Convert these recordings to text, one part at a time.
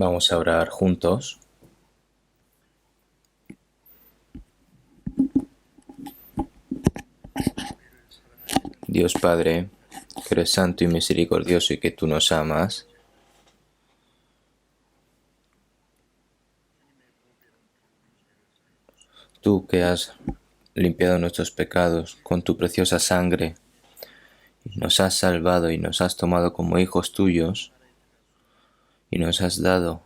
Vamos a orar juntos. Dios Padre, que eres santo y misericordioso y que tú nos amas, tú que has limpiado nuestros pecados con tu preciosa sangre, y nos has salvado y nos has tomado como hijos tuyos, y nos has dado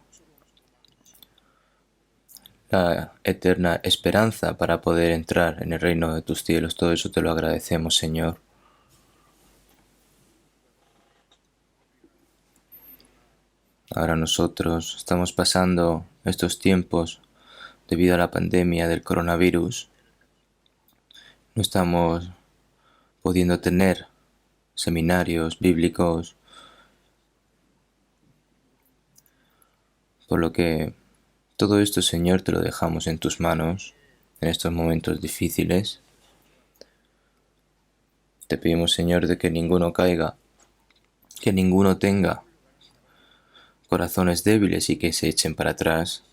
la eterna esperanza para poder entrar en el reino de tus cielos. Todo eso te lo agradecemos, Señor. Ahora nosotros estamos pasando estos tiempos debido a la pandemia del coronavirus. No estamos pudiendo tener seminarios bíblicos, por lo que todo esto, Señor, te lo dejamos en tus manos en estos momentos difíciles. Te pedimos, Señor, de que ninguno caiga, que ninguno tenga corazones débiles y que se echen para atrás,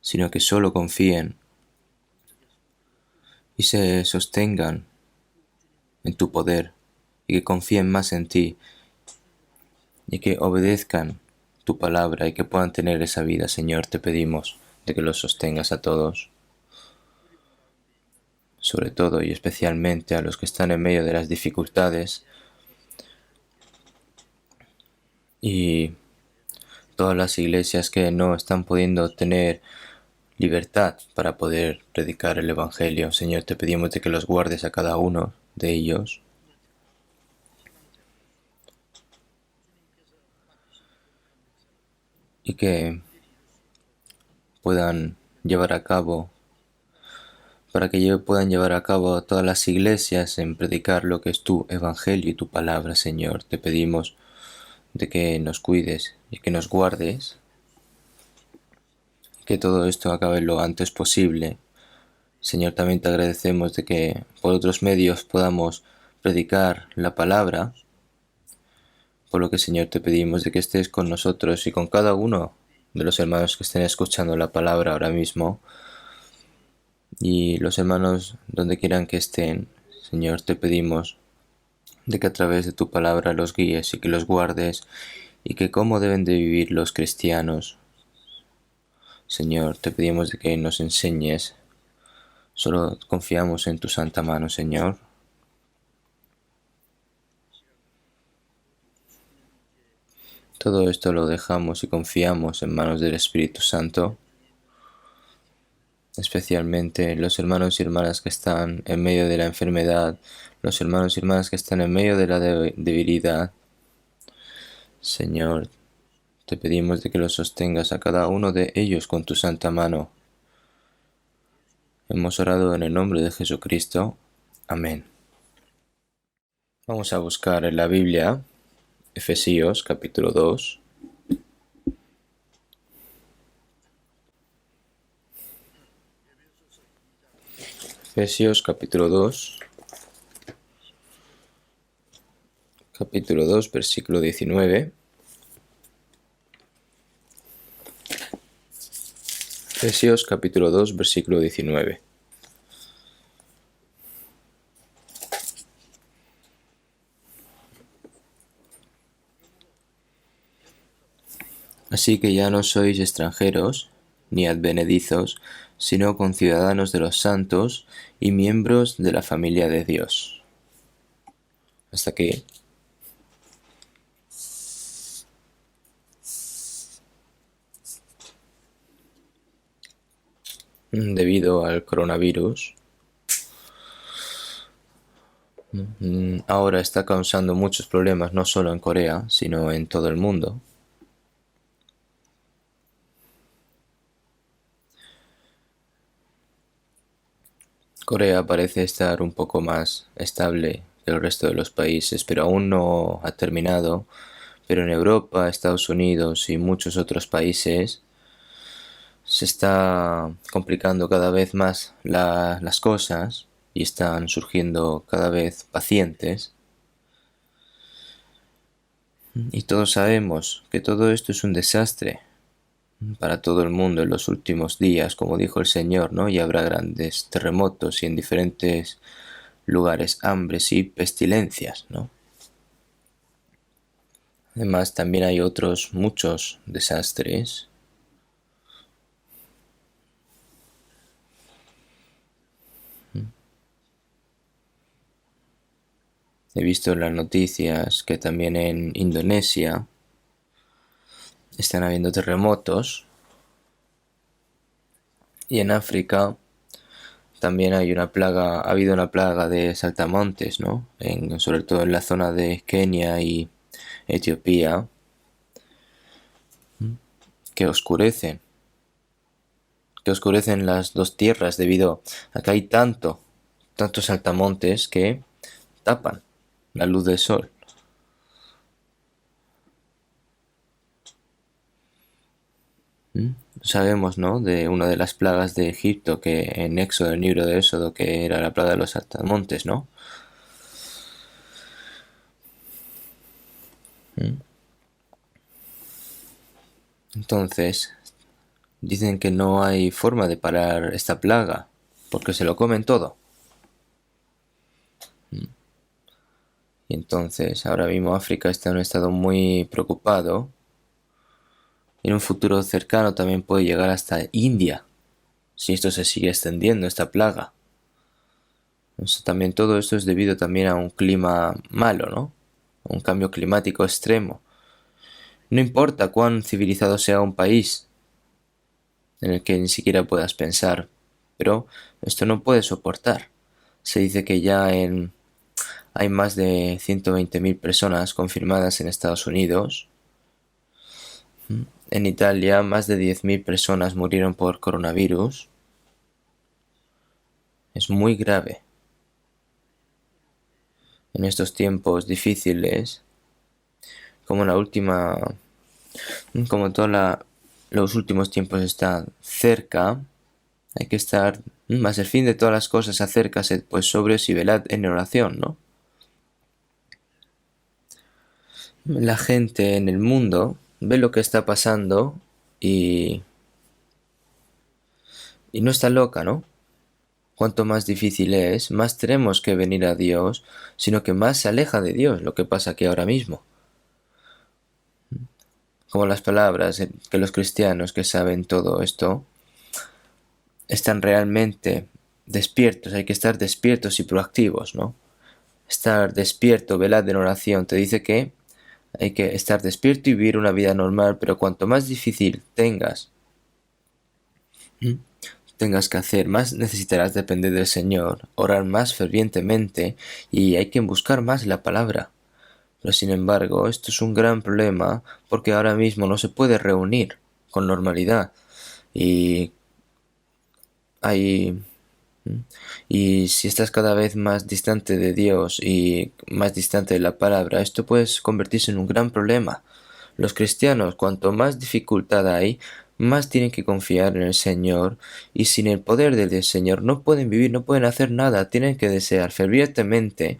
sino que solo confíen y se sostengan en tu poder y que confíen más en ti y que obedezcan tu palabra y que puedan tener esa vida, Señor. Te pedimos de que los sostengas a todos, sobre todo y especialmente a los que están en medio de las dificultades y todas las iglesias que no están pudiendo tener libertad para poder predicar el Evangelio. Señor, te pedimos de que los guardes a cada uno de ellos y que puedan llevar a cabo, para que puedan llevar a cabo todas las iglesias en predicar lo que es tu Evangelio y tu palabra, Señor. Te pedimos de que nos cuides y que nos guardes, que todo esto acabe lo antes posible. Señor, también te agradecemos de que por otros medios podamos predicar la palabra, por lo que, Señor, te pedimos de que estés con nosotros y con cada uno de los hermanos que estén escuchando la palabra ahora mismo, y los hermanos donde quieran que estén. Señor, te pedimos de que a través de tu palabra los guíes y que los guardes, y que cómo deben de vivir los cristianos. Señor, te pedimos de que nos enseñes. Solo confiamos en tu santa mano, Señor. Todo esto lo dejamos y confiamos en manos del Espíritu Santo, especialmente los hermanos y hermanas que están en medio de la enfermedad, los hermanos y hermanas que están en medio de la debilidad. Señor, te pedimos de que los sostengas a cada uno de ellos con tu santa mano. Hemos orado en el nombre de Jesucristo. Amén. Vamos a buscar en la Biblia Efesios capítulo 2. Efesios capítulo 2. Capítulo 2, versículo 19. Efesios capítulo 2, versículo 19. Así que ya no sois extranjeros ni advenedizos, sino conciudadanos de los santos y miembros de la familia de Dios. Hasta aquí. Debido al coronavirus, ahora está causando muchos problemas no solo en Corea, sino en todo el mundo. Corea parece estar un poco más estable que el resto de los países, pero aún no ha terminado. Pero en Europa, Estados Unidos y muchos otros países se está complicando cada vez más las cosas y están surgiendo cada vez pacientes. Y todos sabemos que todo esto es un desastre para todo el mundo en los últimos días, como dijo el Señor, ¿no? Y habrá grandes terremotos y en diferentes lugares hambres y pestilencias, ¿no? Además, también hay otros muchos desastres. He visto en las noticias que también en Indonesia están habiendo terremotos y en África también hay una plaga, ha habido una plaga de saltamontes, ¿no? Sobre todo en la zona de Kenia y Etiopía, que oscurecen, que oscurecen las dos tierras debido a que hay tantos saltamontes que tapan la luz del sol. Sabemos, ¿no? De una de las plagas de Egipto, que en Éxodo, el libro de Éxodo, que era la plaga de los saltamontes, ¿no? Entonces, dicen que no hay forma de parar esta plaga, porque se lo comen todo. Y entonces, ahora mismo África está en un estado muy preocupado. Y en un futuro cercano también puede llegar hasta India, si esto se sigue extendiendo, esta plaga. También todo esto es debido también a un clima malo, ¿no? Un cambio climático extremo. No importa cuán civilizado sea un país en el que ni siquiera puedas pensar, pero esto no puede soportar. Se dice que hay más de 120.000 personas confirmadas en Estados Unidos. En Italia, más de 10.000 personas murieron por coronavirus. Es muy grave. En estos tiempos difíciles, como los últimos tiempos están cerca, hay que estar, más el fin de todas las cosas acércase, pues sobrios y velad en oración, ¿no? La gente en el mundo ve lo que está pasando y, y no está loca, ¿no? Cuanto más difícil es, más tenemos que venir a Dios, sino que más se aleja de Dios, lo que pasa aquí ahora mismo. Como las palabras que los cristianos que saben todo esto están realmente despiertos, hay que estar despiertos y proactivos, ¿no? Estar despierto, velad en oración, te dice que hay que estar despierto y vivir una vida normal, pero cuanto más difícil tengas que hacer, más necesitarás depender del Señor, orar más fervientemente y hay que buscar más la palabra. Pero sin embargo, esto es un gran problema porque ahora mismo no se puede reunir con normalidad y hay y si estás cada vez más distante de Dios y más distante de la palabra, esto puede convertirse en un gran problema. Los cristianos, cuanto más dificultad hay, más tienen que confiar en el Señor y sin el poder del Señor no pueden vivir, no pueden hacer nada, tienen que desear fervientemente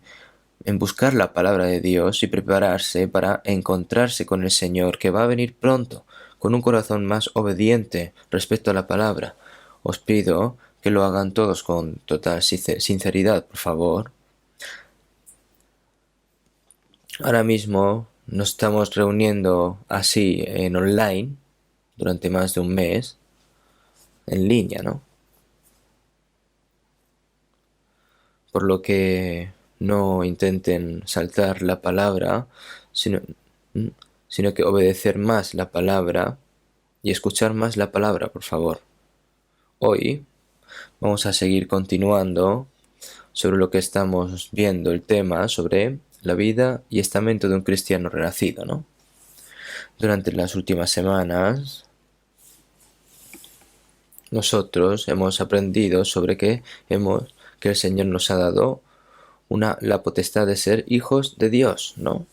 en buscar la palabra de Dios y prepararse para encontrarse con el Señor que va a venir pronto, con un corazón más obediente respecto a la palabra. Os pido que lo hagan todos con total sinceridad, por favor. Ahora mismo nos estamos reuniendo así en online durante más de un mes, en línea, ¿no? Por lo que no intenten saltar la palabra, sino, sino que obedecer más la palabra y escuchar más la palabra, por favor. Hoy vamos a seguir continuando sobre lo que estamos viendo, el tema sobre la vida y estamento de un cristiano renacido, ¿no? Durante las últimas semanas nosotros hemos aprendido sobre que el Señor nos ha dado la potestad de ser hijos de Dios, ¿no?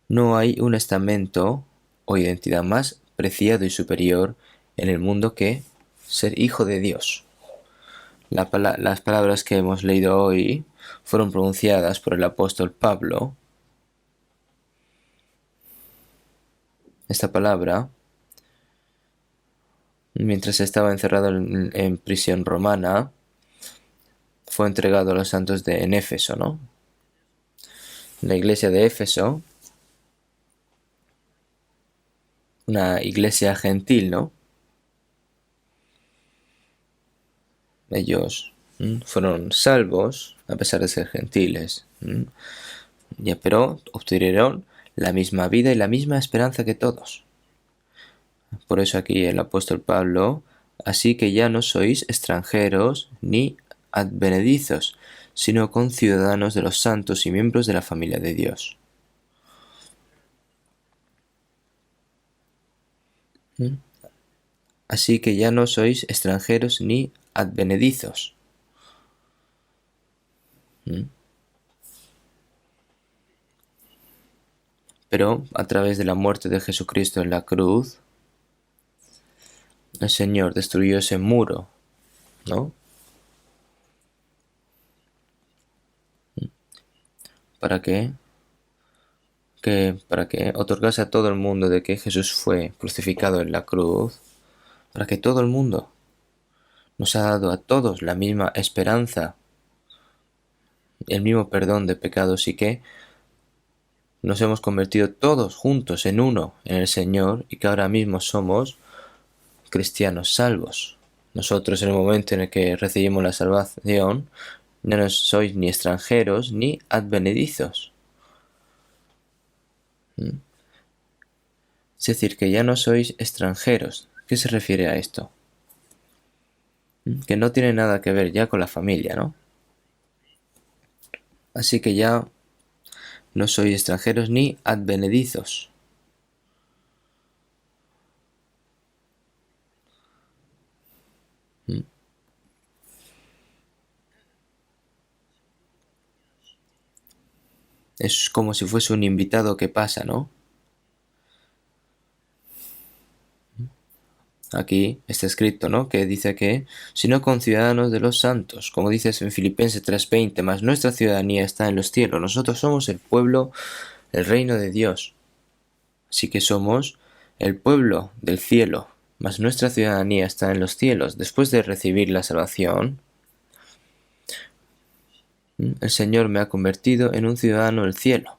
No hay un estamento o identidad más preciado y superior en el mundo que ser hijo de Dios. Las palabras que hemos leído hoy fueron pronunciadas por el apóstol Pablo. Esta palabra mientras estaba encerrado en prisión romana, fue entregado a los santos en Éfeso, ¿no? La iglesia de Éfeso, una iglesia gentil, ¿no? Ellos fueron salvos a pesar de ser gentiles, ya, pero obtuvieron la misma vida y la misma esperanza que todos. Por eso aquí el apóstol Pablo, así que ya no sois extranjeros ni advenedizos, sino conciudadanos de los santos y miembros de la familia de Dios. Así que ya no sois extranjeros ni advenedizos. Pero a través de la muerte de Jesucristo en la cruz, el Señor destruyó ese muro, ¿no? ¿Para qué? Para que otorgase a todo el mundo de que Jesús fue crucificado en la cruz, para que todo el mundo nos ha dado a todos la misma esperanza, el mismo perdón de pecados y que nos hemos convertido todos juntos en uno en el Señor y que ahora mismo somos cristianos salvos. Nosotros en el momento en el que recibimos la salvación, no sois ni extranjeros ni advenedizos. Es decir, que ya no sois extranjeros. ¿Qué se refiere a esto? Que no tiene nada que ver ya con la familia, ¿no? Así que ya no sois extranjeros ni advenedizos. Es como si fuese un invitado que pasa, ¿no? Aquí está escrito, ¿no? Que dice que, sino conciudadanos de los santos, como dices en Filipenses 3:20, mas nuestra ciudadanía está en los cielos. Nosotros somos el pueblo, el reino de Dios. Así que somos el pueblo del cielo, mas nuestra ciudadanía está en los cielos. Después de recibir la salvación, el Señor me ha convertido en un ciudadano del cielo,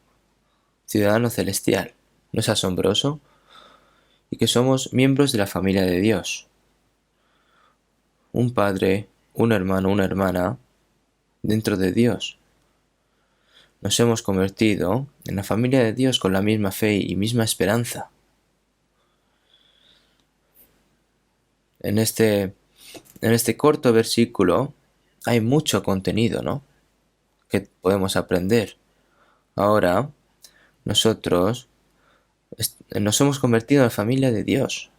ciudadano celestial. ¿No es asombroso? Y que somos miembros de la familia de Dios. Un padre, un hermano, una hermana dentro de Dios. Nos hemos convertido en la familia de Dios con la misma fe y misma esperanza. En este corto versículo hay mucho contenido, ¿no? Que podemos aprender. Ahora, nosotros nos hemos convertido en la familia de Dios.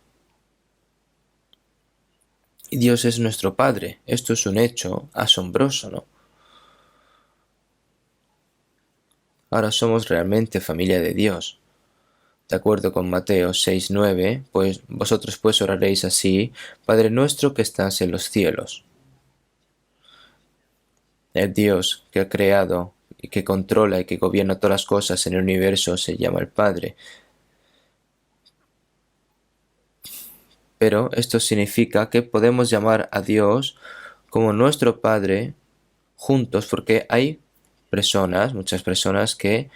Y Dios es nuestro Padre. Esto es un hecho asombroso, ¿no? Ahora somos realmente familia de Dios. De acuerdo con Mateo 6:9, pues vosotros pues oraréis así: Padre nuestro que estás en los cielos. El Dios que ha creado y que controla y que gobierna todas las cosas en el universo se llama el Padre. Pero esto significa que podemos llamar a Dios como nuestro Padre juntos porque hay personas, muchas personas que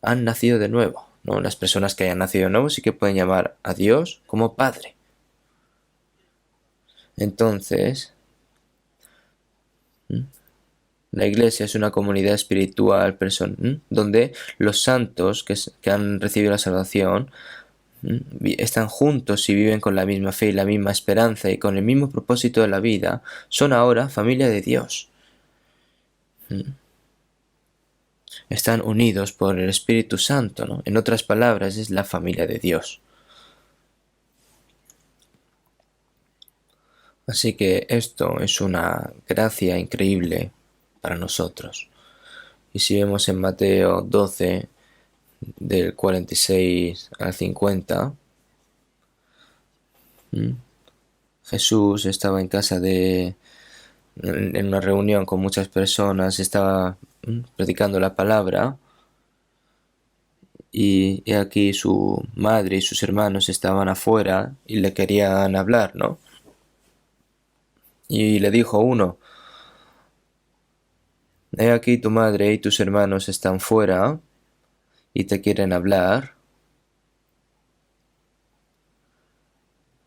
han nacido de nuevo, ¿no? Las personas que hayan nacido de nuevo sí que pueden llamar a Dios como Padre. Entonces, la iglesia es una comunidad espiritual donde los santos que han recibido la salvación están juntos y viven con la misma fe y la misma esperanza y con el mismo propósito de la vida. Son ahora familia de Dios. Están unidos por el Espíritu Santo, ¿no? En otras palabras, es la familia de Dios. Así que esto es una gracia increíble para nosotros. Y si vemos en Mateo 12, del 46 al 50, Jesús estaba en casa en una reunión con muchas personas, estaba predicando la palabra, y he aquí su madre y sus hermanos estaban afuera y le querían hablar, ¿no? Y le dijo uno: he aquí tu madre y tus hermanos están fuera y te quieren hablar.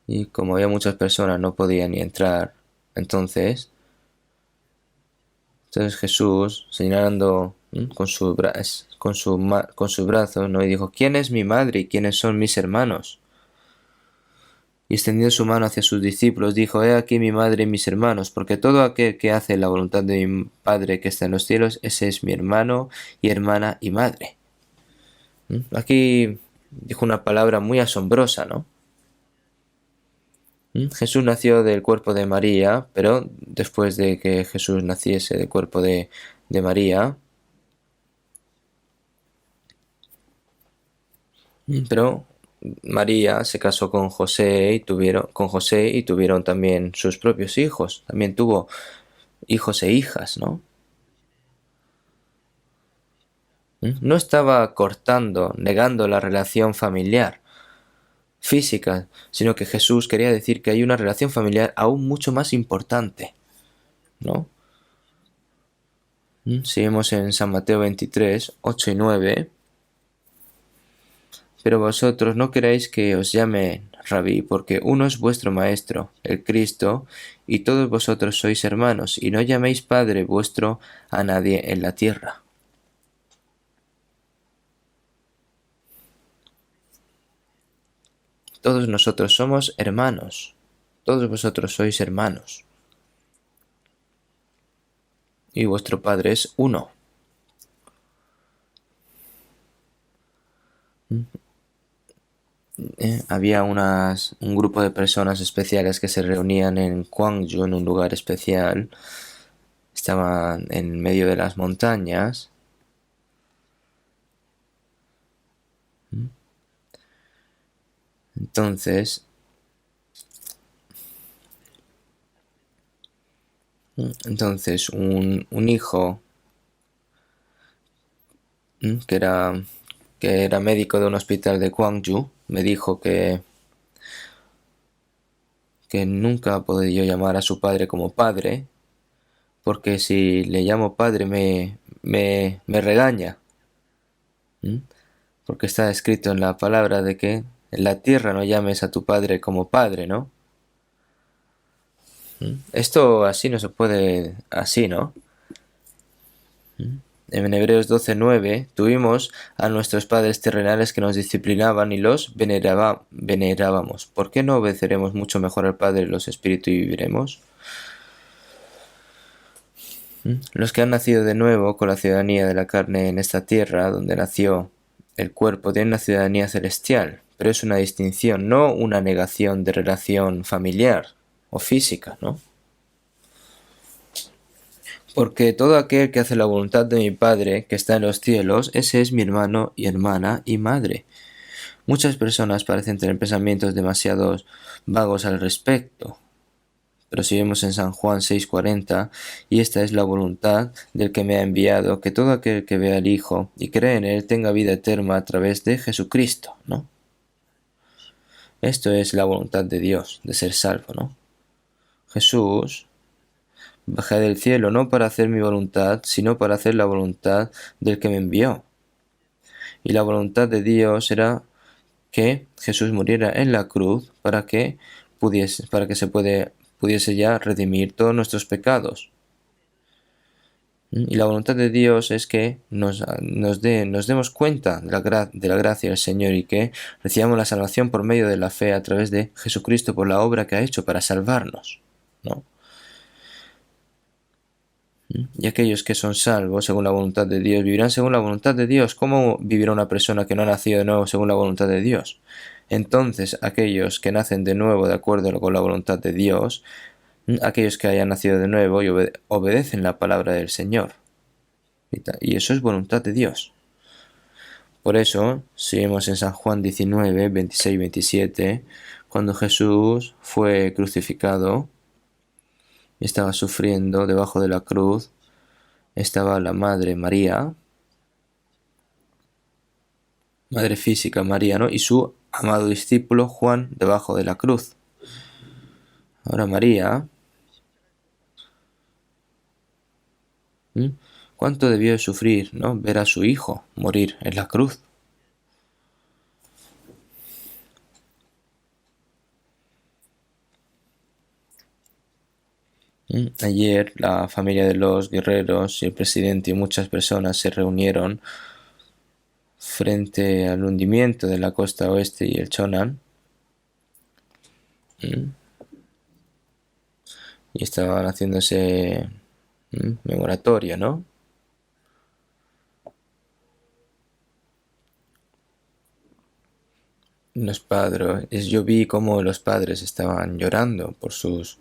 Y como había muchas personas no podían ni entrar. Entonces Jesús, señalando con su brazo, ¿no? Y dijo: ¿quién es mi madre y quiénes son mis hermanos? Y extendiendo su mano hacia sus discípulos, dijo: he aquí mi madre y mis hermanos, porque todo aquel que hace la voluntad de mi Padre que está en los cielos, ese es mi hermano y hermana y madre. Aquí dijo una palabra muy asombrosa, ¿no? Jesús nació del cuerpo de María, pero después de que Jesús naciese del cuerpo de María, pero María se casó con José y tuvieron también sus propios hijos. También tuvo hijos e hijas, ¿no? No estaba cortando, negando la relación familiar física, sino que Jesús quería decir que hay una relación familiar aún mucho más importante, ¿no? Seguimos en San Mateo 23, 8 y 9. Pero vosotros no queréis que os llame Rabí, porque uno es vuestro Maestro, el Cristo, y todos vosotros sois hermanos, y no llaméis Padre vuestro a nadie en la tierra. Todos nosotros somos hermanos, todos vosotros sois hermanos, y vuestro Padre es uno. Había un grupo de personas especiales que se reunían en Gwangju, en un lugar especial. Estaban en medio de las montañas. Entonces, un hijo que era médico de un hospital de Gwangju me dijo que nunca podía yo llamar a su padre como padre, porque si le llamo padre me regaña. Porque está escrito en la palabra de que en la tierra no llames a tu padre como padre, ¿no? Esto así no se puede, así, ¿no? En Hebreos 12:9 tuvimos a nuestros padres terrenales que nos disciplinaban y los venerábamos. ¿Por qué no obedeceremos mucho mejor al Padre de los Espíritus y viviremos? Los que han nacido de nuevo con la ciudadanía de la carne en esta tierra, donde nació el cuerpo, tienen una ciudadanía celestial, pero es una distinción, no una negación de relación familiar o física, ¿no? Porque todo aquel que hace la voluntad de mi Padre, que está en los cielos, ese es mi hermano y hermana y madre. Muchas personas parecen tener pensamientos demasiado vagos al respecto. Pero si vemos en San Juan 6:40, y esta es la voluntad del que me ha enviado, que todo aquel que vea al Hijo y cree en Él tenga vida eterna a través de Jesucristo, ¿no? Esto es la voluntad de Dios, de ser salvo, ¿no? Jesús bajé del cielo no para hacer mi voluntad, sino para hacer la voluntad del que me envió. Y la voluntad de Dios era que Jesús muriera en la cruz para que pudiese ya redimir todos nuestros pecados. Y la voluntad de Dios es que nos demos cuenta de la gracia del Señor y que recibamos la salvación por medio de la fe a través de Jesucristo por la obra que ha hecho para salvarnos, ¿no? Y aquellos que son salvos según la voluntad de Dios vivirán según la voluntad de Dios. ¿Cómo vivirá una persona que no ha nacido de nuevo según la voluntad de Dios? Entonces, aquellos que nacen de nuevo de acuerdo con la voluntad de Dios, aquellos que hayan nacido de nuevo y obedecen la palabra del Señor. Y eso es voluntad de Dios. Por eso, si vemos en San Juan 19, 26, 27, cuando Jesús fue crucificado y estaba sufriendo debajo de la cruz, estaba la Madre María, madre física María, ¿no? Y su amado discípulo Juan debajo de la cruz. Ahora María, ¿cuánto debió de sufrir, ¿no? Ver a su hijo morir en la cruz. Ayer la familia de los guerreros y el presidente y muchas personas se reunieron frente al hundimiento de la costa oeste y el Chonan, y estaban haciéndose memoratoria, ¿no? Los padres, yo vi cómo los padres estaban llorando por sus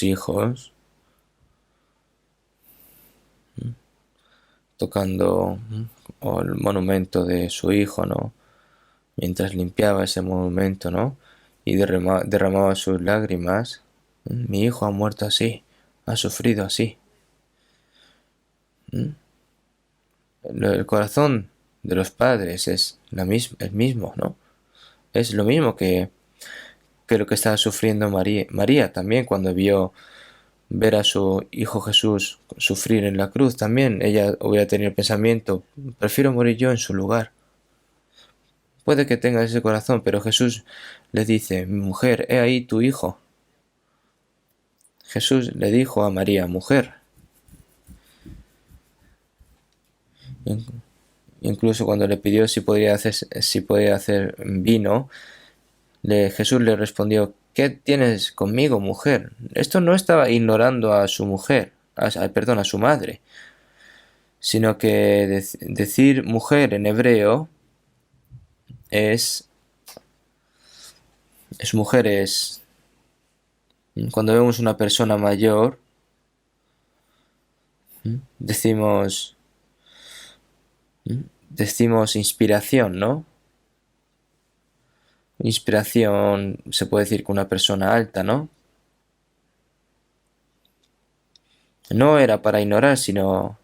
hijos, tocando el monumento de su hijo, ¿no? Mientras limpiaba ese monumento, ¿no? Y derramaba sus lágrimas. Mi hijo ha muerto así, ha sufrido así. El corazón de los padres es el mismo, ¿no? Es lo mismo que lo que estaba sufriendo María también cuando vio ver a su hijo Jesús sufrir en la cruz. También ella hubiera tenido el pensamiento, prefiero morir yo en su lugar. Puede que tenga ese corazón, pero Jesús le dice, mujer, he ahí tu hijo. Jesús le dijo a María, mujer. Incluso cuando le pidió si podía hacer vino, Jesús le respondió, ¿qué tienes conmigo, mujer? Esto no estaba ignorando a su mujer, a su madre, sino que decir mujer en hebreo es mujer, es cuando vemos una persona mayor, decimos inspiración, ¿no? Inspiración se puede decir que una persona alta, ¿no? No era para ignorar, sino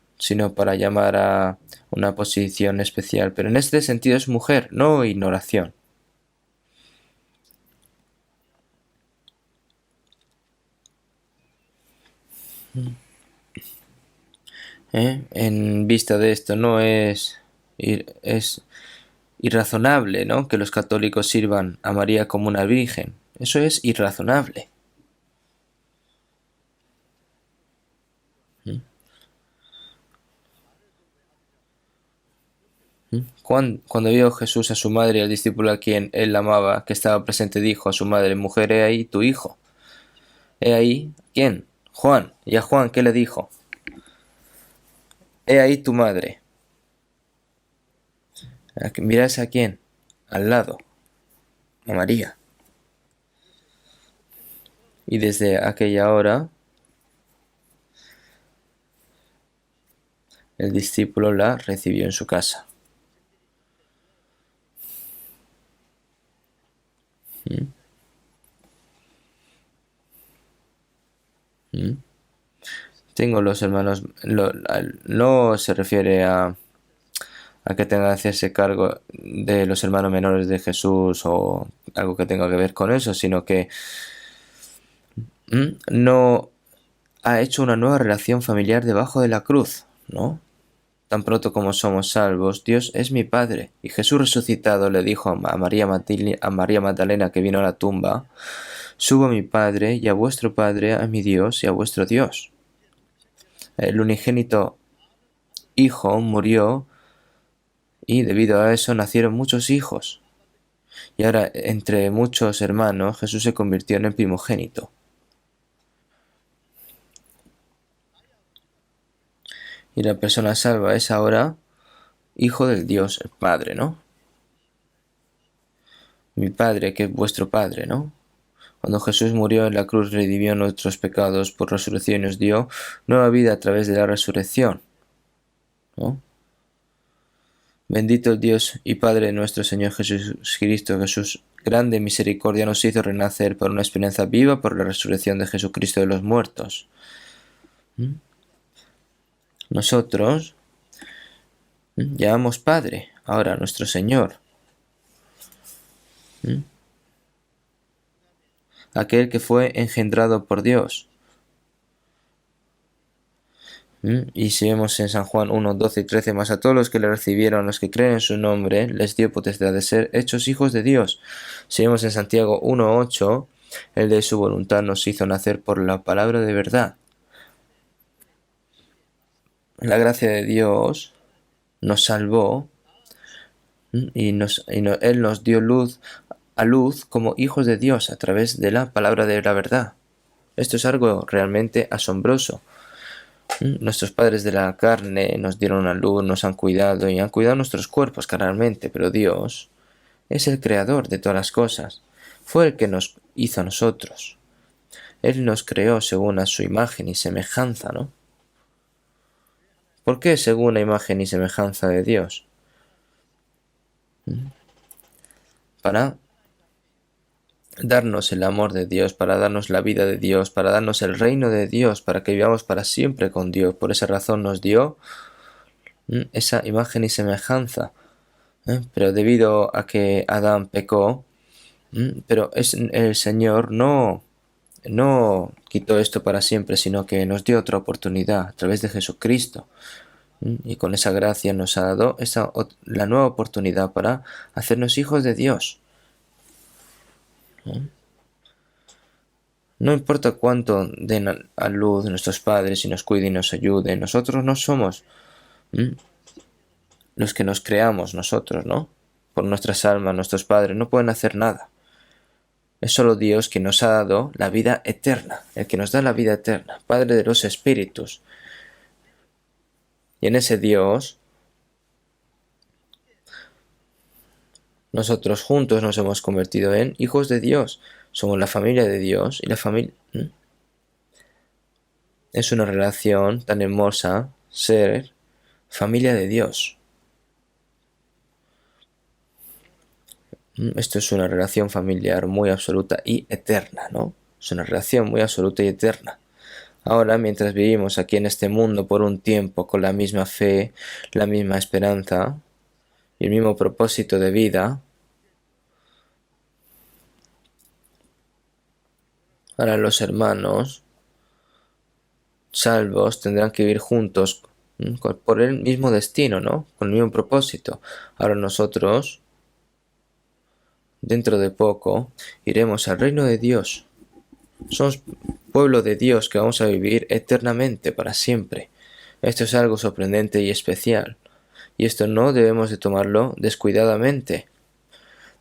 para llamar a una posición especial. Pero en este sentido es mujer, no ignoración. En vista de esto, no es irrazonable, ¿no? Que los católicos sirvan a María como una virgen. Eso es irrazonable. Cuando vio Jesús a su madre y al discípulo a quien él amaba, que estaba presente, dijo a su madre, mujer, he ahí tu hijo. He ahí, ¿quién? Juan. ¿Y a Juan qué le dijo? He ahí tu madre. ¿Miras a quién? Al lado. A María. Y desde aquella hora, el discípulo la recibió en su casa. Tengo los hermanos, no se refiere a que tenga que hacerse cargo de los hermanos menores de Jesús o algo que tenga que ver con eso, sino que no ha hecho una nueva relación familiar debajo de la cruz, ¿no? Tan pronto como somos salvos, Dios es mi Padre. Y Jesús resucitado le dijo a María Magdalena que vino a la tumba, subo a mi Padre y a vuestro Padre, a mi Dios y a vuestro Dios. El unigénito Hijo murió y debido a eso nacieron muchos hijos. Y ahora, entre muchos hermanos, Jesús se convirtió en el primogénito. Y la persona salva es ahora hijo del Dios, el Padre, ¿no? Mi Padre, que es vuestro Padre, ¿no? Cuando Jesús murió en la cruz, redimió nuestros pecados por resurrección y nos dio nueva vida a través de la resurrección, ¿no? Bendito el Dios y Padre de nuestro Señor Jesucristo, que sus grande misericordia nos hizo renacer por una esperanza viva por la resurrección de Jesucristo de los muertos. Nosotros llamamos Padre Ahora, nuestro Señor, aquel que fue engendrado por Dios. Y si vemos en San Juan 1, 12 y 13, más a todos los que le recibieron, los que creen en su nombre, les dio potestad de ser hechos hijos de Dios. Si vemos en Santiago 1, 8, el de su voluntad nos hizo nacer por la palabra de verdad. La gracia de Dios nos salvó y Él nos dio luz a luz como hijos de Dios a través de la palabra de la verdad. Esto es algo realmente asombroso. Nuestros padres de la carne nos dieron a luz, nos han cuidado y han cuidado nuestros cuerpos carnalmente, pero Dios es el creador de todas las cosas. Fue el que nos hizo a nosotros. Él nos creó según a su imagen y semejanza, ¿no? ¿Por qué según la imagen y semejanza de Dios? Para darnos el amor de Dios, para darnos la vida de Dios, para darnos el reino de Dios, para que vivamos para siempre con Dios. Por esa razón nos dio esa imagen y semejanza. Pero debido a que Adán pecó, pero el Señor no quitó esto para siempre, sino que nos dio otra oportunidad a través de Jesucristo. Y con esa gracia nos ha dado la nueva oportunidad para hacernos hijos de Dios. No importa cuánto den a luz nuestros padres y nos cuiden y nos ayuden, nosotros no somos los que nos creamos nosotros, ¿no? Por nuestras almas, nuestros padres no pueden hacer nada. Es solo Dios quien nos ha dado la vida eterna, el que nos da la vida eterna, Padre de los espíritus. Y en ese Dios, nosotros juntos nos hemos convertido en hijos de Dios. Somos la familia de Dios y la familia... Es una relación tan hermosa ser familia de Dios. Esto es una relación familiar muy absoluta y eterna, ¿no? Es una relación muy absoluta y eterna. Ahora, mientras vivimos aquí en este mundo por un tiempo con la misma fe, la misma esperanza y el mismo propósito de vida, ahora los hermanos salvos tendrán que vivir juntos por el mismo destino, ¿no? Con el mismo propósito. Ahora nosotros, dentro de poco, iremos al reino de Dios. Somos pueblo de Dios que vamos a vivir eternamente, para siempre. Esto es algo sorprendente y especial. Y esto no debemos de tomarlo descuidadamente.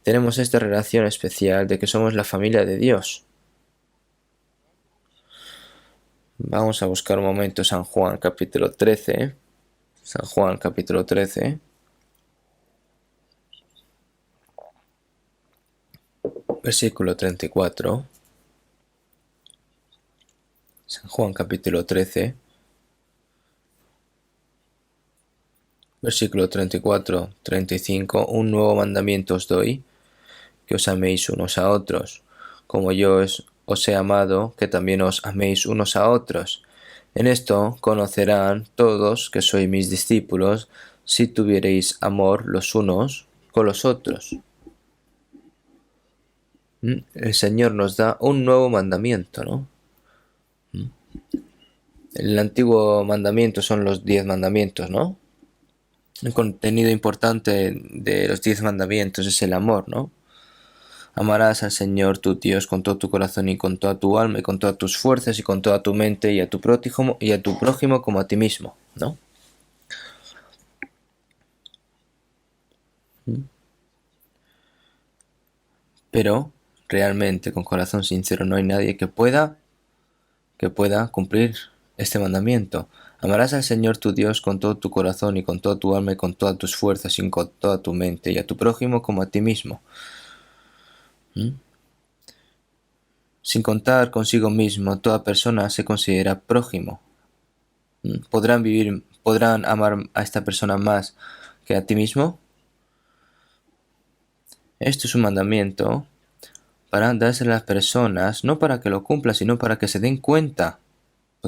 Tenemos esta relación especial de que somos la familia de Dios. Vamos a buscar un momento San Juan capítulo 13. San Juan capítulo 13. Versículo 34. San Juan capítulo 13. Versículo 34, 35. Un nuevo mandamiento os doy, que os améis unos a otros, como yo os he amado, que también os améis unos a otros. En esto conocerán todos que sois mis discípulos, si tuviereis amor los unos con los otros. El Señor nos da un nuevo mandamiento, ¿no? El antiguo mandamiento son los 10 mandamientos, ¿no? El contenido importante de los 10 mandamientos es el amor, ¿no? Amarás al Señor tu Dios con todo tu corazón y con toda tu alma y con todas tus fuerzas y con toda tu mente y a tu prójimo como a ti mismo, ¿no? Pero realmente con corazón sincero no hay nadie que pueda cumplir este mandamiento. Amarás al Señor tu Dios con todo tu corazón y con toda tu alma y con todas tus fuerzas y con toda tu mente y a tu prójimo como a ti mismo. Sin contar consigo mismo, toda persona se considera prójimo. ¿Podrán amar a esta persona más que a ti mismo? Esto es un mandamiento para darse a las personas, no para que lo cumplan, sino para que se den cuenta,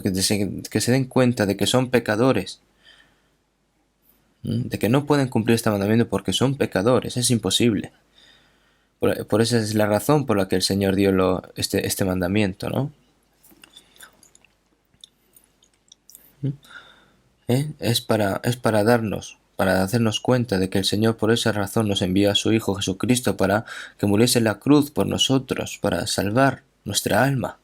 que se den cuenta de que son pecadores. de que no pueden cumplir este mandamiento porque son pecadores, es imposible. Por esa es la razón por la que el Señor dio este mandamiento, ¿no? Es para hacernos cuenta de que el Señor por esa razón nos envió a su Hijo Jesucristo para que muriese en la cruz por nosotros, para salvar nuestra alma.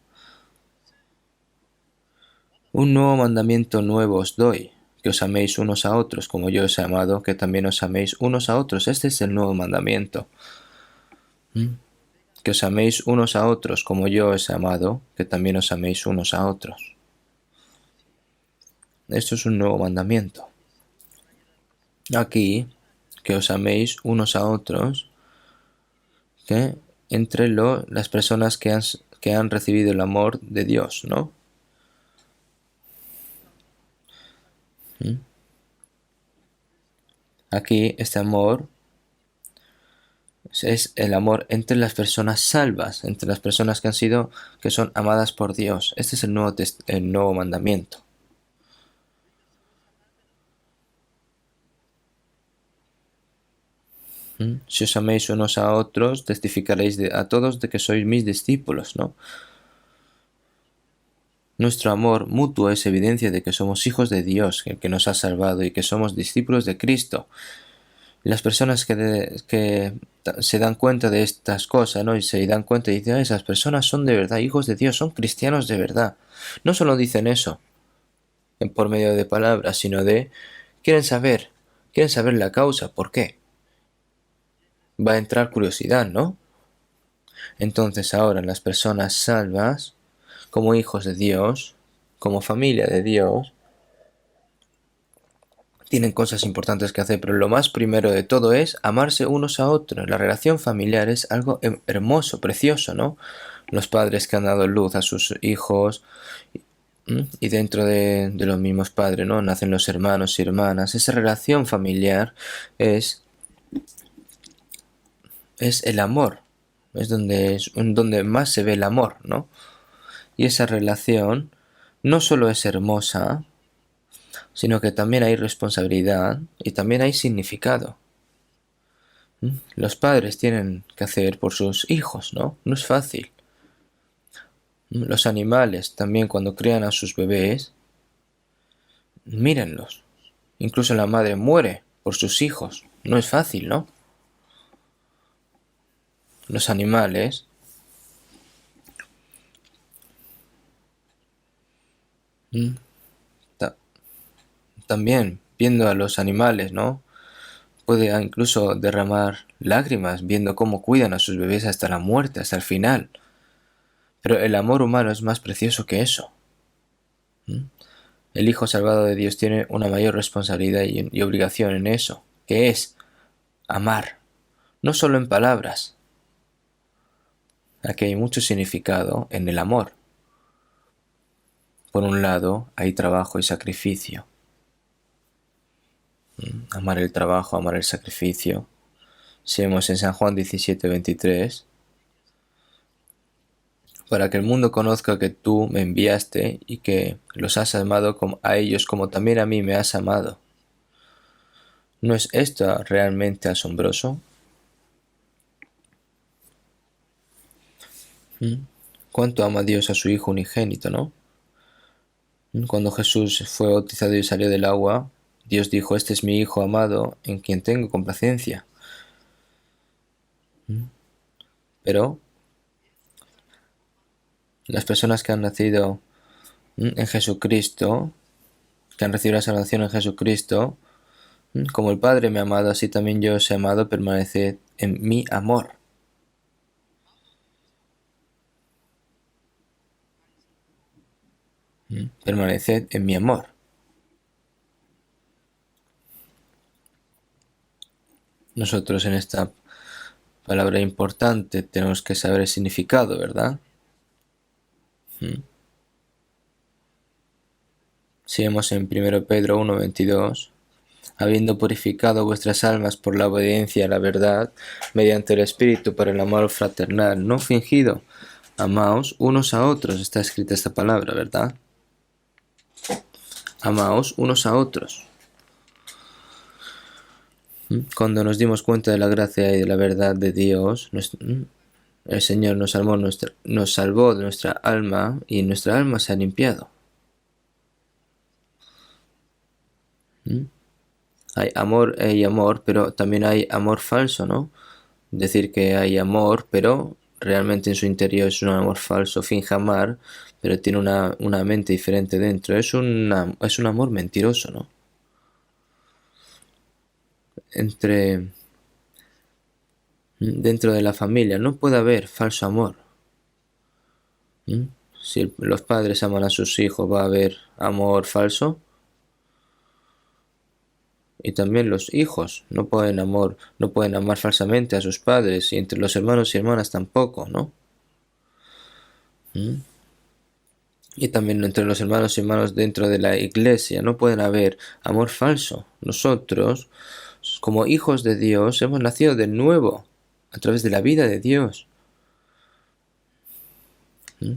Un nuevo mandamiento nuevo os doy, que os améis unos a otros, como yo os he amado, que también os améis unos a otros. Este es el nuevo mandamiento. Que os améis unos a otros, como yo os he amado, que también os améis unos a otros. Esto es un nuevo mandamiento. Aquí, que os améis unos a otros, que entre las personas que han recibido el amor de Dios, ¿no? Aquí este amor es el amor entre las personas salvas, entre las personas que son amadas por Dios. Este es el nuevo mandamiento. Si os améis unos a otros, testificaréis a todos de que sois mis discípulos, ¿no? Nuestro amor mutuo es evidencia de que somos hijos de Dios, el que nos ha salvado, y que somos discípulos de Cristo. Las personas que se dan cuenta de estas cosas, ¿no? Y se dan cuenta y dicen, esas personas son de verdad hijos de Dios, son cristianos de verdad. No solo dicen eso por medio de palabras, sino quieren saber la causa, ¿por qué? Va a entrar curiosidad, ¿no? Entonces ahora las personas salvas, como hijos de Dios, como familia de Dios, tienen cosas importantes que hacer, pero lo más primero de todo es amarse unos a otros. La relación familiar es algo hermoso, precioso, ¿no? Los padres que han dado luz a sus hijos, y dentro de los mismos padres, ¿no? Nacen los hermanos y hermanas. Esa relación familiar es el amor. Es donde más se ve el amor, ¿no? Y esa relación no solo es hermosa, sino que también hay responsabilidad y también hay significado. Los padres tienen que hacer por sus hijos, ¿no? No es fácil. Los animales también, cuando crían a sus bebés, mírenlos. Incluso la madre muere por sus hijos. No es fácil, ¿no? Los animales también, viendo a los animales, ¿no? Puede incluso derramar lágrimas viendo cómo cuidan a sus bebés hasta la muerte, hasta el final. Pero el amor humano es más precioso que eso. El Hijo salvado de Dios tiene una mayor responsabilidad y obligación en eso, que es amar, no solo en palabras. Aquí hay mucho significado en el amor. Por un lado, hay trabajo y sacrificio. Amar el trabajo, amar el sacrificio. Si vemos en San Juan 17:23, para que el mundo conozca que tú me enviaste y que los has amado a ellos como también a mí me has amado. ¿No es esto realmente asombroso? ¿Cuánto ama Dios a su Hijo unigénito, no? Cuando Jesús fue bautizado y salió del agua, Dios dijo, este es mi Hijo amado en quien tengo complacencia. Pero las personas que han nacido en Jesucristo, que han recibido la salvación en Jesucristo, como el Padre me ha amado, así también yo os he amado, permaneced en mi amor. Permaneced en mi amor. Nosotros en esta palabra importante tenemos que saber el significado, ¿verdad? Si vemos en 1 Pedro 1:22, habiendo purificado vuestras almas por la obediencia a la verdad, mediante el Espíritu para el amor fraternal no fingido, amaos unos a otros, está escrita esta palabra, ¿verdad? Amaos unos a otros. Cuando nos dimos cuenta de la gracia y de la verdad de Dios, el Señor nos salvó de nuestra alma y nuestra alma se ha limpiado. Hay amor y amor, pero también hay amor falso, ¿no? Decir que hay amor, pero realmente en su interior es un amor falso, finge amar, pero tiene una mente diferente dentro. Es un amor mentiroso, ¿no? Dentro de la familia no puede haber falso amor. Si los padres aman a sus hijos, va a haber amor falso. Y también los hijos no pueden amar falsamente a sus padres, y entre los hermanos y hermanas tampoco, ¿no? Y también entre los hermanos y hermanas dentro de la iglesia no pueden haber amor falso. Nosotros, como hijos de Dios, hemos nacido de nuevo a través de la vida de Dios.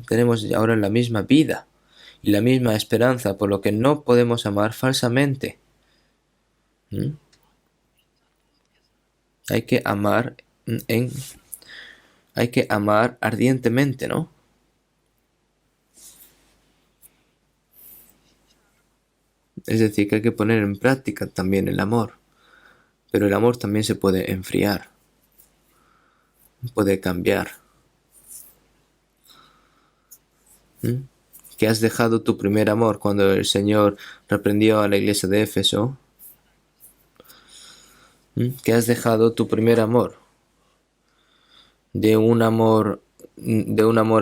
Tenemos ahora la misma vida y la misma esperanza, por lo que no podemos amar falsamente. Hay que amar hay que amar ardientemente, ¿no? Es decir, que hay que poner en práctica también el amor. Pero el amor también se puede enfriar, puede cambiar. Que has dejado tu primer amor cuando el Señor reprendió a la iglesia de Éfeso. Que has dejado tu primer amor. De un amor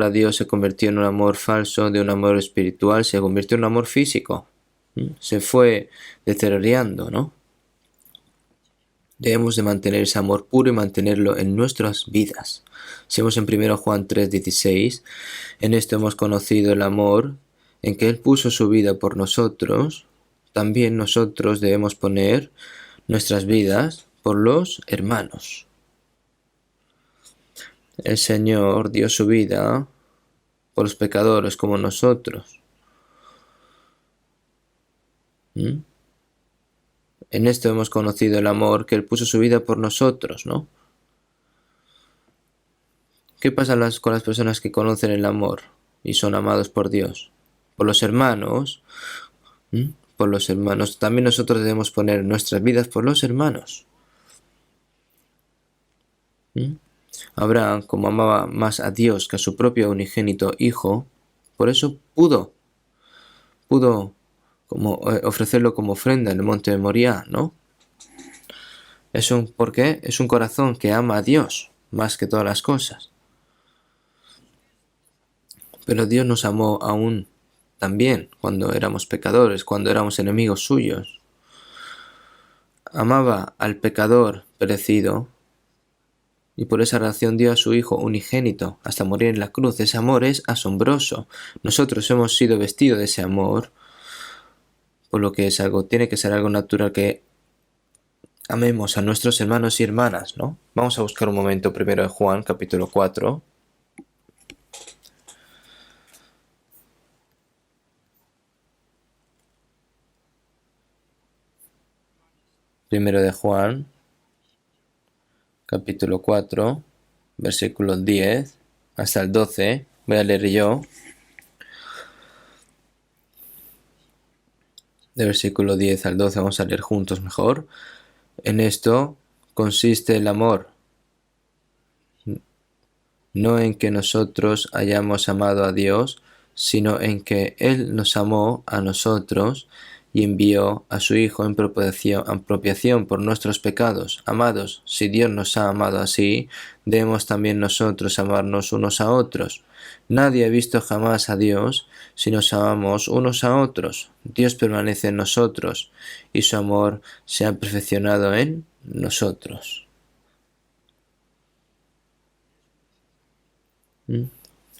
a Dios se convirtió en un amor falso, de un amor espiritual se convirtió en un amor físico. Se fue deteriorando, ¿no? Debemos de mantener ese amor puro y mantenerlo en nuestras vidas. Si vemos en 1 Juan 3:16, en esto hemos conocido el amor, en que Él puso su vida por nosotros. También nosotros debemos poner nuestras vidas por los hermanos. El Señor dio su vida por los pecadores como nosotros. En esto hemos conocido el amor, que Él puso su vida por nosotros, ¿no? ¿Qué pasa con las personas que conocen el amor y son amados por Dios? Por los hermanos. Por los hermanos. También nosotros debemos poner nuestras vidas por los hermanos. Abraham, como amaba más a Dios que a su propio unigénito hijo, por eso pudo como ofrecerlo como ofrenda en el monte de Moriah, ¿no? ¿Por qué? Es un corazón que ama a Dios más que todas las cosas. Pero Dios nos amó aún también cuando éramos pecadores, cuando éramos enemigos suyos. Amaba al pecador perecido y por esa razón dio a su Hijo unigénito hasta morir en la cruz. Ese amor es asombroso. Nosotros hemos sido vestidos de ese amor, por lo que tiene que ser algo natural que amemos a nuestros hermanos y hermanas, ¿no? Vamos a buscar un momento primero en Juan, capítulo 4. Primero de Juan, capítulo 4, versículo 10 hasta el 12. Voy a leer yo. De versículo 10 al 12 vamos a leer juntos mejor. En esto consiste el amor, no en que nosotros hayamos amado a Dios, sino en que Él nos amó a nosotros y envió a su Hijo en propiciación por nuestros pecados. Amados, si Dios nos ha amado así, debemos también nosotros amarnos unos a otros. Nadie ha visto jamás a Dios si nos amamos unos a otros. Dios permanece en nosotros y su amor se ha perfeccionado en nosotros.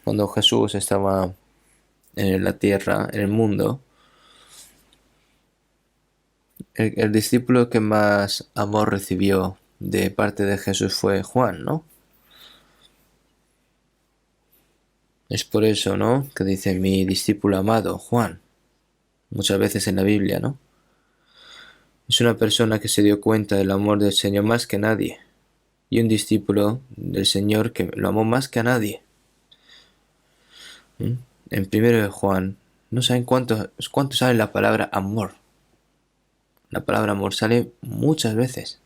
Cuando Jesús estaba en la tierra, en el mundo, el discípulo que más amor recibió de parte de Jesús fue Juan, ¿no? Es por eso, ¿no?, que dice mi discípulo amado, Juan, muchas veces en la Biblia, ¿no? Es una persona que se dio cuenta del amor del Señor más que nadie. Y un discípulo del Señor que lo amó más que a nadie. En 1 de Juan, no saben cuánto sale la palabra amor. La palabra amor sale muchas veces.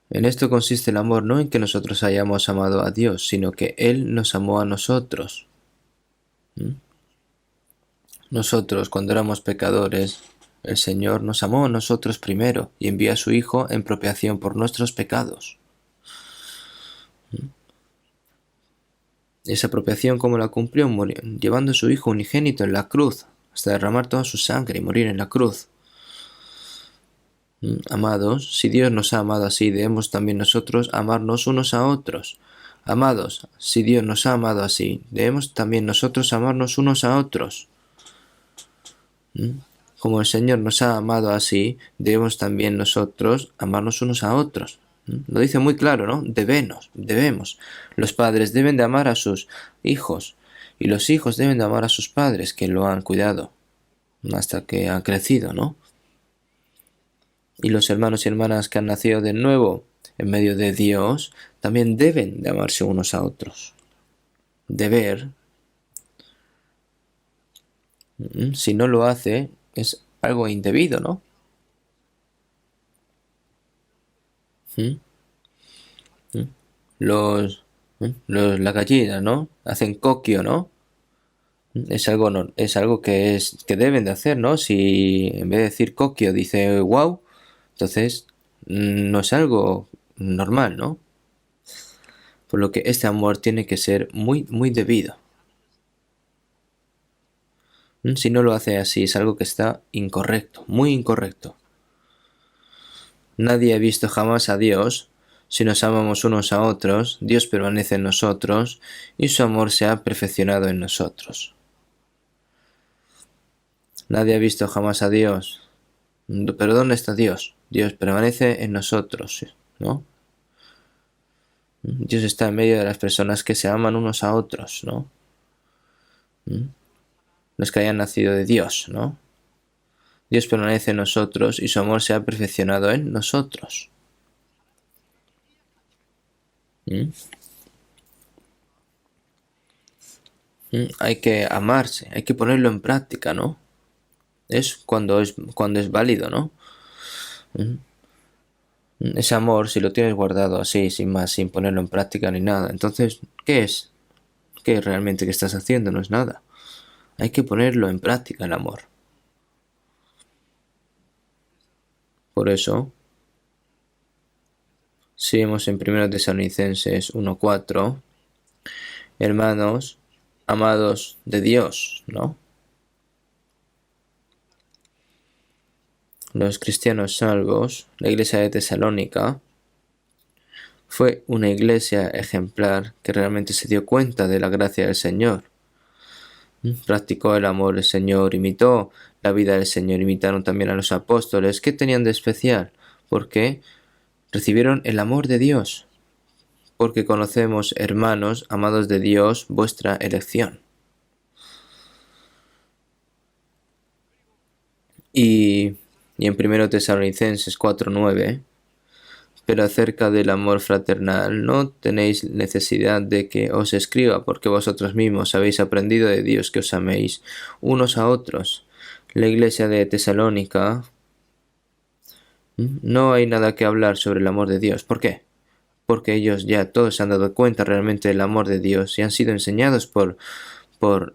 En esto consiste el amor, no en que nosotros hayamos amado a Dios, sino que Él nos amó a nosotros. Nosotros, cuando éramos pecadores, el Señor nos amó a nosotros primero y envió a su Hijo en propiciación por nuestros pecados. Esa propiciación, ¿cómo la cumplió? Llevando a su Hijo unigénito en la cruz, hasta derramar toda su sangre y morir en la cruz. Amados, si Dios nos ha amado así, debemos también nosotros amarnos unos a otros. Amados, si Dios nos ha amado así, debemos también nosotros amarnos unos a otros. Como el Señor nos ha amado así, debemos también nosotros amarnos unos a otros. Lo dice muy claro, ¿no? Debemos. Los padres deben de amar a sus hijos y los hijos deben de amar a sus padres que lo han cuidado hasta que han crecido, ¿no? Y los hermanos y hermanas que han nacido de nuevo en medio de Dios también deben de amarse unos a otros. Deber. Si no lo hace, es algo indebido, ¿no? La gallina, ¿no? Hacen coquio, ¿no? Es algo que deben de hacer, ¿no? Si en vez de decir coquio dice wow, entonces no es algo normal, ¿no? Por lo que este amor tiene que ser muy, muy debido. Si no lo hace así, es algo que está incorrecto, muy incorrecto. Nadie ha visto jamás a Dios. Si nos amamos unos a otros, Dios permanece en nosotros y su amor se ha perfeccionado en nosotros. Nadie ha visto jamás a Dios. ¿Pero dónde está Dios? Dios permanece en nosotros, ¿no? Dios está en medio de las personas que se aman unos a otros, ¿no? Los que hayan nacido de Dios, ¿no? Dios permanece en nosotros y su amor se ha perfeccionado en nosotros. Hay que amarse, hay que ponerlo en práctica, ¿no? Es cuando es válido, ¿no? Ese amor, si lo tienes guardado así, sin más, sin ponerlo en práctica ni nada, entonces, ¿qué es? ¿Qué realmente que estás haciendo? No es nada. Hay que ponerlo en práctica el amor. Por eso, si vemos en 1 Tesalonicenses 1:4, hermanos, amados de Dios, ¿no? Los cristianos salvos, la iglesia de Tesalónica, fue una iglesia ejemplar que realmente se dio cuenta de la gracia del Señor. Practicó el amor del Señor, imitó la vida del Señor, imitaron también a los apóstoles. ¿Qué tenían de especial? Porque recibieron el amor de Dios. Porque conocemos, hermanos, amados de Dios, vuestra elección. Y en 1 Tesalonicenses 4:9, pero acerca del amor fraternal no tenéis necesidad de que os escriba, porque vosotros mismos habéis aprendido de Dios que os améis unos a otros. La iglesia de Tesalónica, no hay nada que hablar sobre el amor de Dios. ¿Por qué? Porque ellos ya todos se han dado cuenta realmente del amor de Dios y han sido enseñados por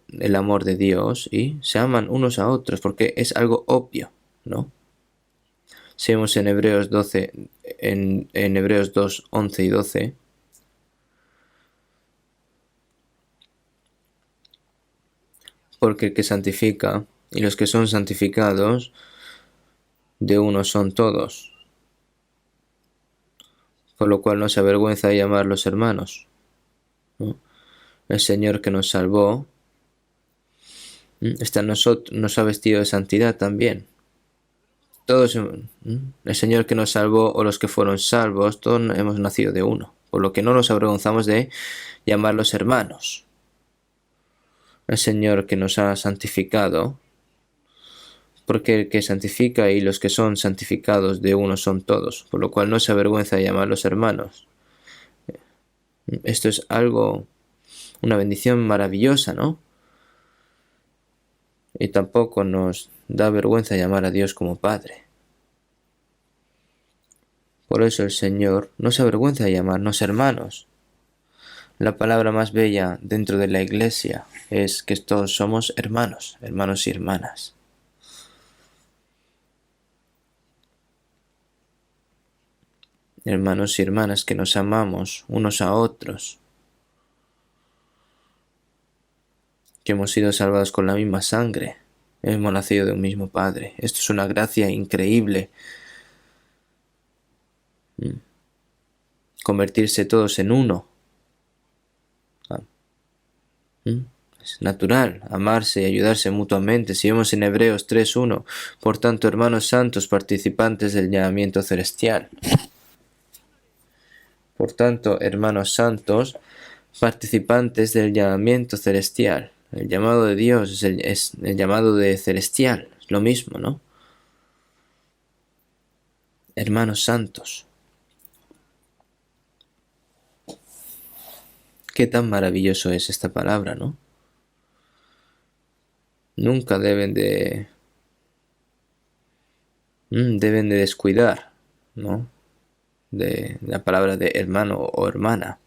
el amor de Dios y se aman unos a otros porque es algo obvio, ¿no? Si vemos en Hebreos 12, en Hebreos 2, 11 y 12, porque el que santifica y los que son santificados de uno son todos, por lo cual no se avergüenza de llamarlos hermanos, ¿no? El Señor que nos salvó nos ha vestido de santidad también. Todos, el Señor que nos salvó o los que fueron salvos, todos hemos nacido de uno, por lo que no nos avergonzamos de llamarlos hermanos. el Señor que nos ha santificado, porque el que santifica y los que son santificados de uno son todos, por lo cual no se avergüenza de llamarlos hermanos. Esto es algo, una bendición maravillosa, ¿no? Y tampoco nos da vergüenza llamar a Dios como Padre. Por eso el Señor no se avergüenza de llamarnos hermanos. La palabra más bella dentro de la Iglesia es que todos somos hermanos, hermanos y hermanas. Hermanos y hermanas que nos amamos unos a otros, que hemos sido salvados con la misma sangre, hemos nacido de un mismo Padre. Esto es una gracia increíble. Convertirse todos en uno. Es natural amarse y ayudarse mutuamente. Si vemos en Hebreos 3:1, por tanto, hermanos santos, participantes del llamamiento celestial. Por tanto, hermanos santos, participantes del llamamiento celestial. El llamado de Dios es el llamado de celestial. Es lo mismo, ¿no? Hermanos santos. Qué tan maravilloso es esta palabra, ¿no? Nunca deben de descuidar, ¿no? De la palabra de hermano o hermana.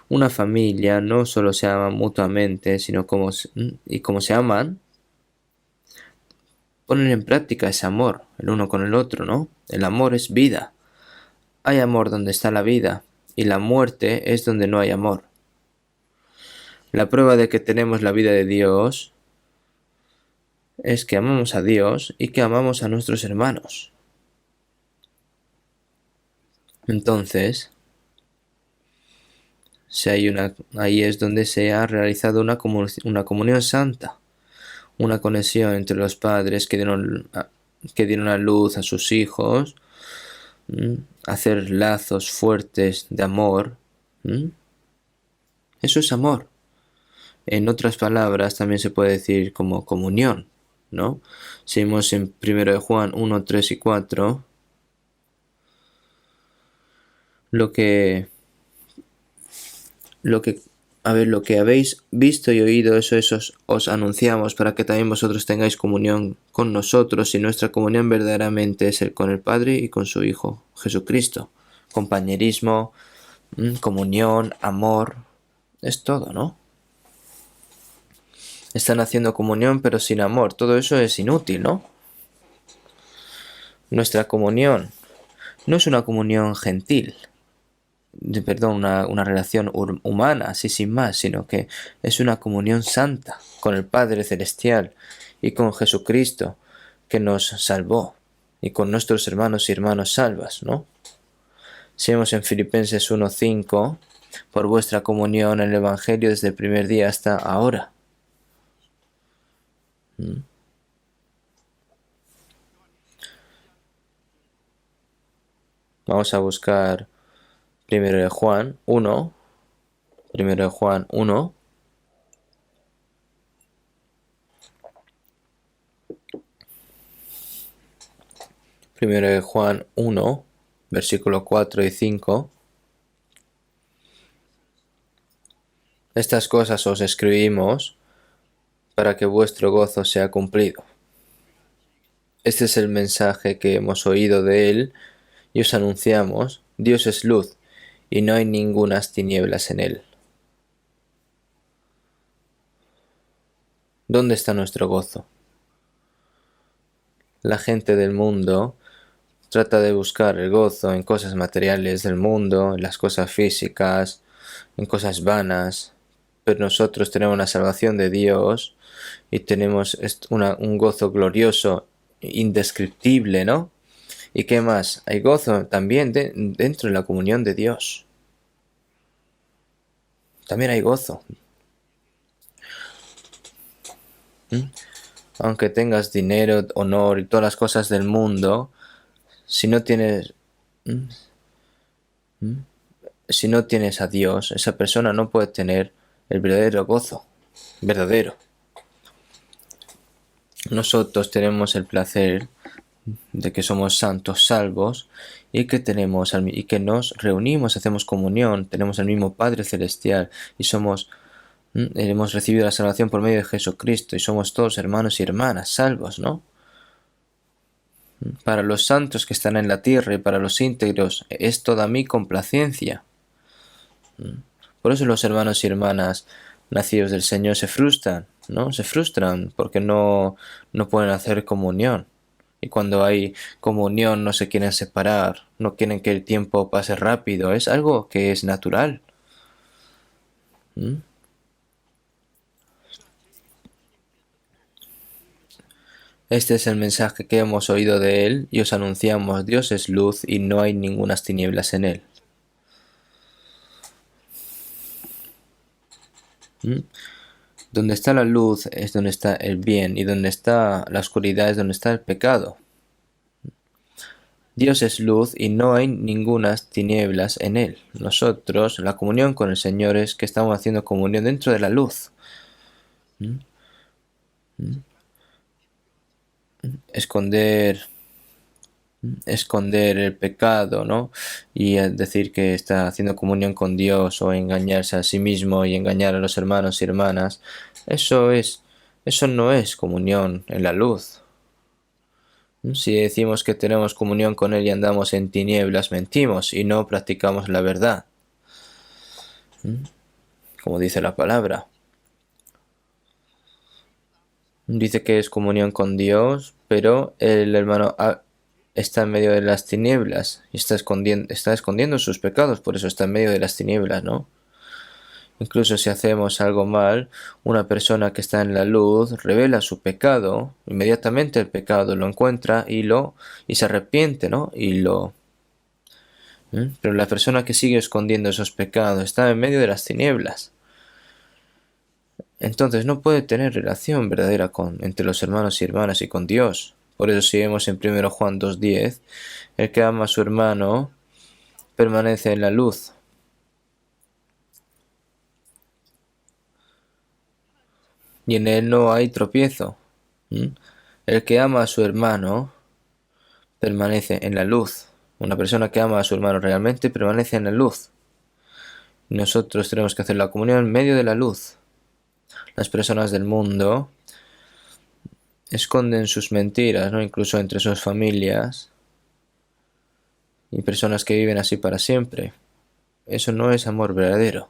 Una familia no solo se ama mutuamente, sino como se aman, ponen en práctica ese amor, el uno con el otro, ¿no? El amor es vida. Hay amor donde está la vida, y la muerte es donde no hay amor. La prueba de que tenemos la vida de Dios es que amamos a Dios y que amamos a nuestros hermanos. Entonces, ahí es donde se ha realizado una comunión santa, una conexión entre los padres que dieron a luz a sus hijos, hacer lazos fuertes de amor. Eso es amor. En otras palabras también se puede decir como comunión, ¿no? Si vemos en 1 de Juan 1, 3 y 4, lo que habéis visto y oído, eso os anunciamos para que también vosotros tengáis comunión con nosotros, y nuestra comunión verdaderamente es con el Padre y con su Hijo, Jesucristo. Compañerismo, comunión, amor, es todo, ¿no? Están haciendo comunión pero sin amor, todo eso es inútil, ¿no? Nuestra comunión no es una comunión gentil, una relación humana, así sin más, sino que es una comunión santa con el Padre Celestial y con Jesucristo, que nos salvó, y con nuestros hermanos y hermanas salvas, ¿no? Si vemos en Filipenses 1:5, por vuestra comunión en el Evangelio desde el primer día hasta ahora. Vamos a buscar 1 de Juan 1. 1 de Juan 1. 1 de Juan 1, versículo 4 y 5. Estas cosas os escribimos para que vuestro gozo sea cumplido. Este es el mensaje que hemos oído de Él y os anunciamos. Dios es luz y no hay ningunas tinieblas en Él. ¿Dónde está nuestro gozo? La gente del mundo trata de buscar el gozo en cosas materiales del mundo, en las cosas físicas, en cosas vanas, pero nosotros tenemos la salvación de Dios y tenemos un gozo glorioso, indescriptible, ¿no? ¿Y qué más? Hay gozo también dentro de la comunión de Dios. También hay gozo. Aunque tengas dinero, honor y todas las cosas del mundo, si no tienes a Dios, esa persona no puede tener el verdadero gozo. verdadero. Nosotros tenemos el placer de que somos santos, salvos, y que nos reunimos, hacemos comunión, tenemos el mismo Padre Celestial y hemos recibido la salvación por medio de Jesucristo y somos todos hermanos y hermanas, salvos, ¿no? Para los santos que están en la tierra y para los íntegros es toda mi complacencia. Por eso los hermanos y hermanas nacidos del Señor se frustran, ¿no? Se frustran porque no pueden hacer comunión. Y cuando hay comunión no se quieren separar, no quieren que el tiempo pase rápido. Es algo que es natural. ¿Mm? Este es el mensaje que hemos oído de Él y os anunciamos: Dios es luz y no hay ningunas tinieblas en Él. Donde está la luz es donde está el bien y donde está la oscuridad es donde está el pecado. Dios es luz y no hay ningunas tinieblas en Él. Nosotros, la comunión con el Señor es que estamos haciendo comunión dentro de la luz. Esconder el pecado, ¿no? Y decir que está haciendo comunión con Dios o engañarse a sí mismo y engañar a los hermanos y hermanas, eso no es comunión en la luz. Si decimos que tenemos comunión con Él y andamos en tinieblas, mentimos y no practicamos la verdad, como dice la palabra. Dice que es comunión con Dios, pero el hermano está en medio de las tinieblas y está escondiendo sus pecados, por eso está en medio de las tinieblas, ¿no? Incluso si hacemos algo mal, una persona que está en la luz revela su pecado, inmediatamente el pecado lo encuentra y se arrepiente, ¿no? Pero la persona que sigue escondiendo esos pecados está en medio de las tinieblas. Entonces no puede tener relación verdadera entre los hermanos y hermanas y con Dios. Por eso si vemos en 1 Juan 2:10, el que ama a su hermano permanece en la luz. Y en él no hay tropiezo. El que ama a su hermano permanece en la luz. Una persona que ama a su hermano realmente permanece en la luz. Nosotros tenemos que hacer la comunión en medio de la luz. Las personas del mundo esconden sus mentiras, ¿no? Incluso entre sus familias. Y personas que viven así para siempre. Eso no es amor verdadero.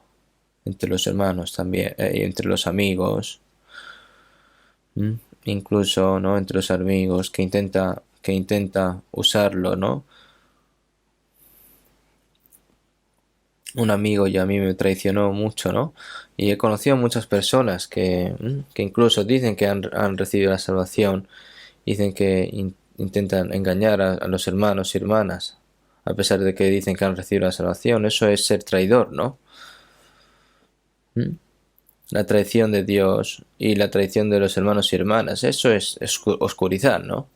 Entre los hermanos también, y entre los amigos. Incluso, ¿no? Entre los amigos que intenta usarlo, ¿no? Un amigo ya a mí me traicionó mucho, ¿no? Y he conocido a muchas personas que incluso dicen que han recibido la salvación, dicen que intentan engañar a los hermanos y hermanas, a pesar de que dicen que han recibido la salvación. Eso es ser traidor, ¿no? La traición de Dios y la traición de los hermanos y hermanas, eso es oscuridad, ¿no?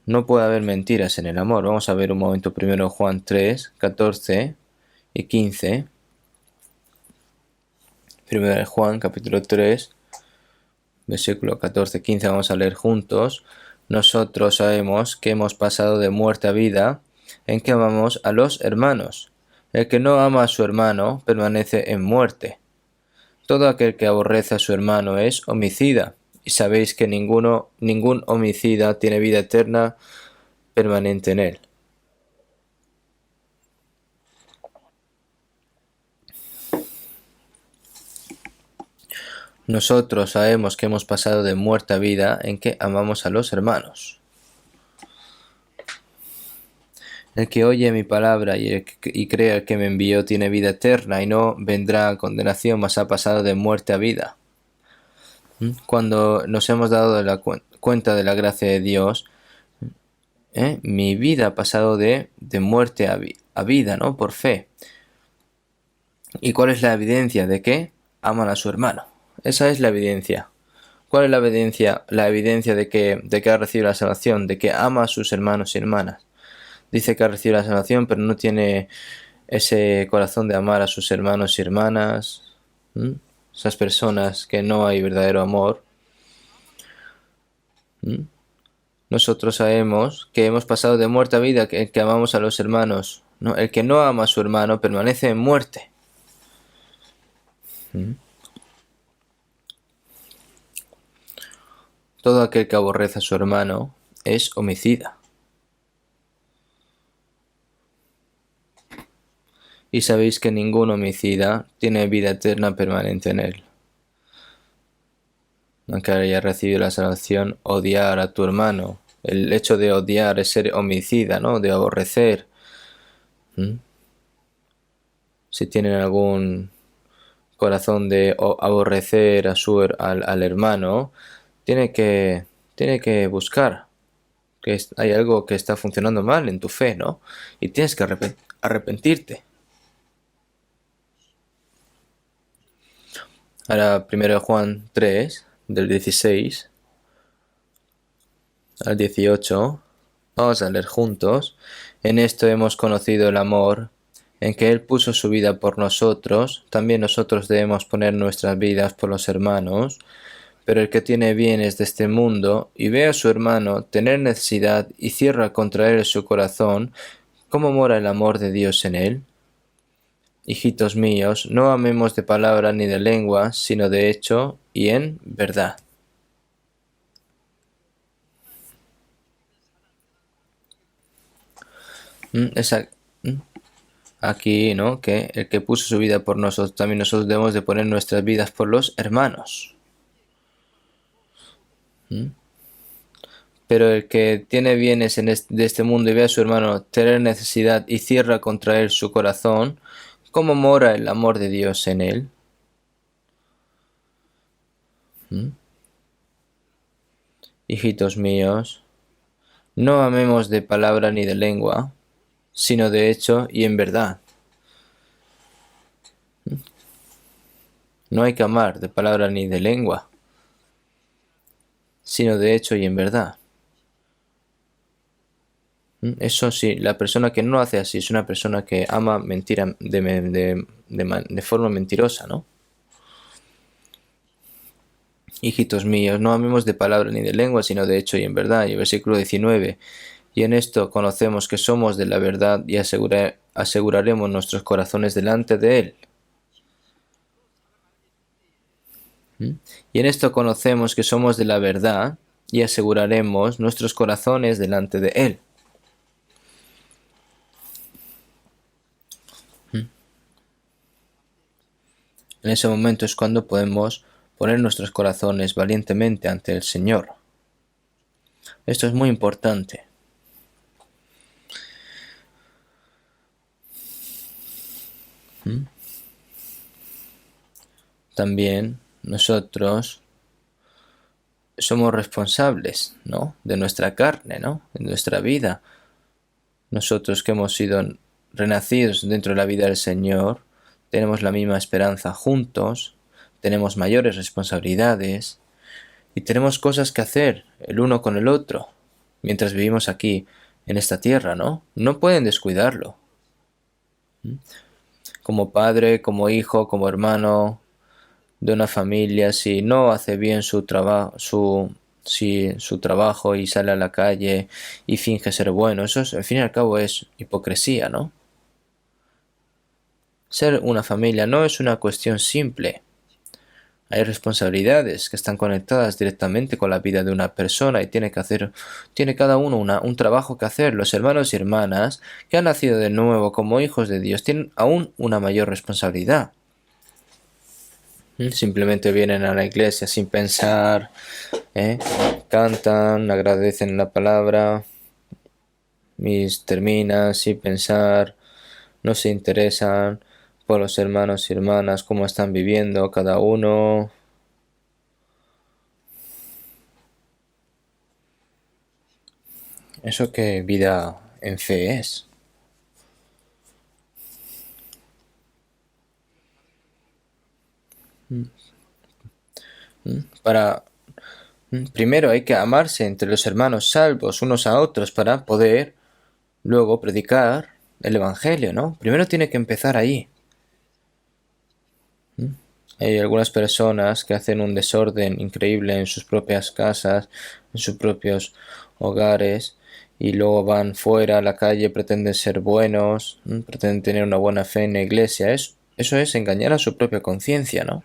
No puede haber mentiras en el amor. Vamos a ver un momento primero Juan 3, 14 y 15. Primero Juan, capítulo 3, versículo 14-15, vamos a leer juntos. Nosotros sabemos que hemos pasado de muerte a vida en que amamos a los hermanos. El que no ama a su hermano permanece en muerte. Todo aquel que aborrece a su hermano es homicida, y sabéis que ningún homicida tiene vida eterna permanente en él. Nosotros sabemos que hemos pasado de muerte a vida en que amamos a los hermanos. El que oye mi palabra y cree al que me envió tiene vida eterna y no vendrá a condenación, mas ha pasado de muerte a vida. Cuando nos hemos dado cuenta de la gracia de Dios, mi vida ha pasado de muerte a vida, ¿no? Por fe. ¿Y cuál es la evidencia de que aman a su hermano? Esa es la evidencia. ¿Cuál es la evidencia? La evidencia de que ha recibido la salvación, de que ama a sus hermanos y hermanas. Dice que ha recibido la salvación, pero no tiene ese corazón de amar a sus hermanos y hermanas. esas personas que no hay verdadero amor, nosotros sabemos que hemos pasado de muerte a vida, que amamos a los hermanos. ¿No? El que no ama a su hermano permanece en muerte. Todo aquel que aborrece a su hermano es homicida. Y sabéis que ningún homicida tiene vida eterna permanente en él. Aunque haya recibido la salvación, odiar a tu hermano. El hecho de odiar es ser homicida, ¿no? De aborrecer. Si tienen algún corazón de aborrecer al hermano, tiene que buscar que hay algo que está funcionando mal en tu fe, ¿no? Y tienes que arrepentirte. Ahora, 1 Juan 3, del 16 al 18, vamos a leer juntos. En esto hemos conocido el amor, en que Él puso su vida por nosotros, también nosotros debemos poner nuestras vidas por los hermanos. Pero el que tiene bienes de este mundo y ve a su hermano tener necesidad y cierra contra él su corazón, ¿cómo mora el amor de Dios en él? Hijitos míos, no amemos de palabra ni de lengua, sino de hecho y en verdad. Aquí, ¿no? Que el que puso su vida por nosotros, también nosotros debemos de poner nuestras vidas por los hermanos. Pero el que tiene bienes de este mundo y ve a su hermano tener necesidad y cierra contra él su corazón, ¿cómo mora el amor de Dios en él? Hijitos míos, no amemos de palabra ni de lengua, sino de hecho y en verdad. No hay que amar de palabra ni de lengua, sino de hecho y en verdad. Eso sí, la persona que no lo hace así es una persona que ama mentira de forma mentirosa, ¿no? Hijitos míos, no amemos de palabra ni de lengua, sino de hecho y en verdad. Y el versículo 19. Y en esto conocemos que somos de la verdad y aseguraremos nuestros corazones delante de Él. Y en esto conocemos que somos de la verdad y aseguraremos nuestros corazones delante de Él. En ese momento es cuando podemos poner nuestros corazones valientemente ante el Señor. Esto es muy importante. También nosotros somos responsables, ¿no? De nuestra carne, ¿no? De nuestra vida. Nosotros que hemos sido renacidos dentro de la vida del Señor, tenemos la misma esperanza juntos, tenemos mayores responsabilidades y tenemos cosas que hacer el uno con el otro mientras vivimos aquí en esta tierra, ¿no? No pueden descuidarlo. Como padre, como hijo, como hermano de una familia, si no hace bien su trabajo y sale a la calle y finge ser bueno, eso al fin y al cabo es hipocresía, ¿no? Ser una familia no es una cuestión simple. Hay responsabilidades que están conectadas directamente con la vida de una persona y tiene cada uno un trabajo que hacer. Los hermanos y hermanas que han nacido de nuevo como hijos de Dios tienen aún una mayor responsabilidad. Simplemente vienen a la iglesia sin pensar, cantan, agradecen la palabra, terminan sin pensar, no se interesan por los hermanos y hermanas, cómo están viviendo cada uno. ¿Eso qué vida en fe es? Primero hay que amarse entre los hermanos salvos unos a otros para poder luego predicar el Evangelio, ¿no? Primero tiene que empezar ahí. Hay algunas personas que hacen un desorden increíble en sus propias casas, en sus propios hogares, y luego van fuera a la calle, pretenden ser buenos, pretenden tener una buena fe en la iglesia. Eso es engañar a su propia conciencia, ¿no?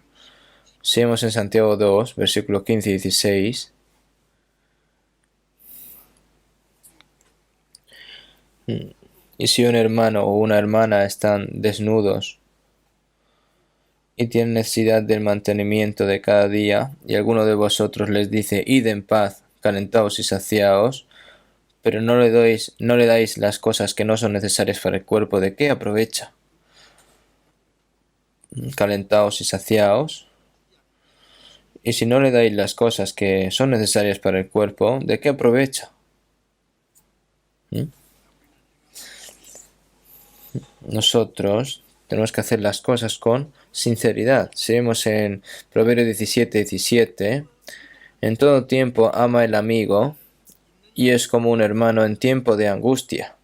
Si vemos en Santiago 2, versículos 15 y 16. Y si un hermano o una hermana están desnudos y tienen necesidad del mantenimiento de cada día, y alguno de vosotros les dice, id en paz, calentaos y saciaos, pero no le dais las cosas que no son necesarias para el cuerpo, ¿de qué aprovecha? Calentaos y saciaos. Y si no le dais las cosas que son necesarias para el cuerpo, ¿de qué aprovecha? Nosotros tenemos que hacer las cosas con sinceridad. Si vemos en Proverbios 17:17, en todo tiempo ama el amigo y es como un hermano en tiempo de angustia.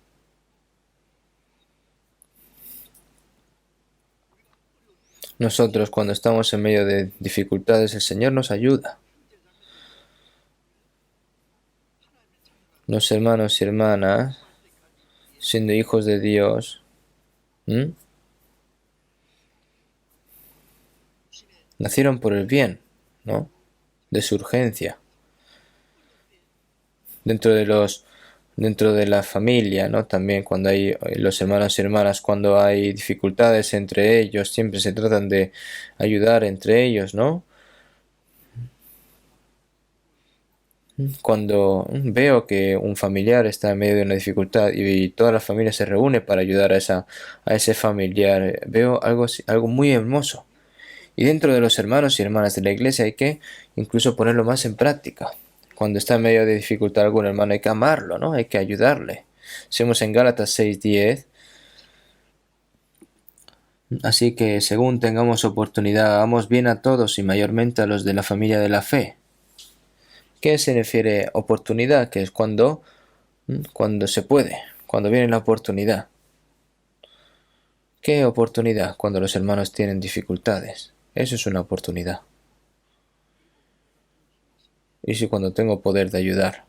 Nosotros cuando estamos en medio de dificultades, el Señor nos ayuda. Los hermanos y hermanas, siendo hijos de Dios, nacieron por el bien, ¿no? De su urgencia. Dentro de la familia, ¿no? También cuando hay los hermanos y hermanas, cuando hay dificultades entre ellos, siempre se tratan de ayudar entre ellos, ¿no? Cuando veo que un familiar está en medio de una dificultad y toda la familia se reúne para ayudar a ese familiar, veo algo muy hermoso. Y dentro de los hermanos y hermanas de la iglesia hay que incluso ponerlo más en práctica. Cuando está en medio de dificultad algún hermano hay que amarlo, ¿no? Hay que ayudarle. Seguimos en Gálatas 6:10. Así que según tengamos oportunidad, hagamos bien a todos y mayormente a los de la familia de la fe. ¿Qué se refiere oportunidad? Que es cuando se puede, cuando viene la oportunidad. ¿Qué oportunidad? Cuando los hermanos tienen dificultades. Eso es una oportunidad. Y si cuando tengo poder de ayudar.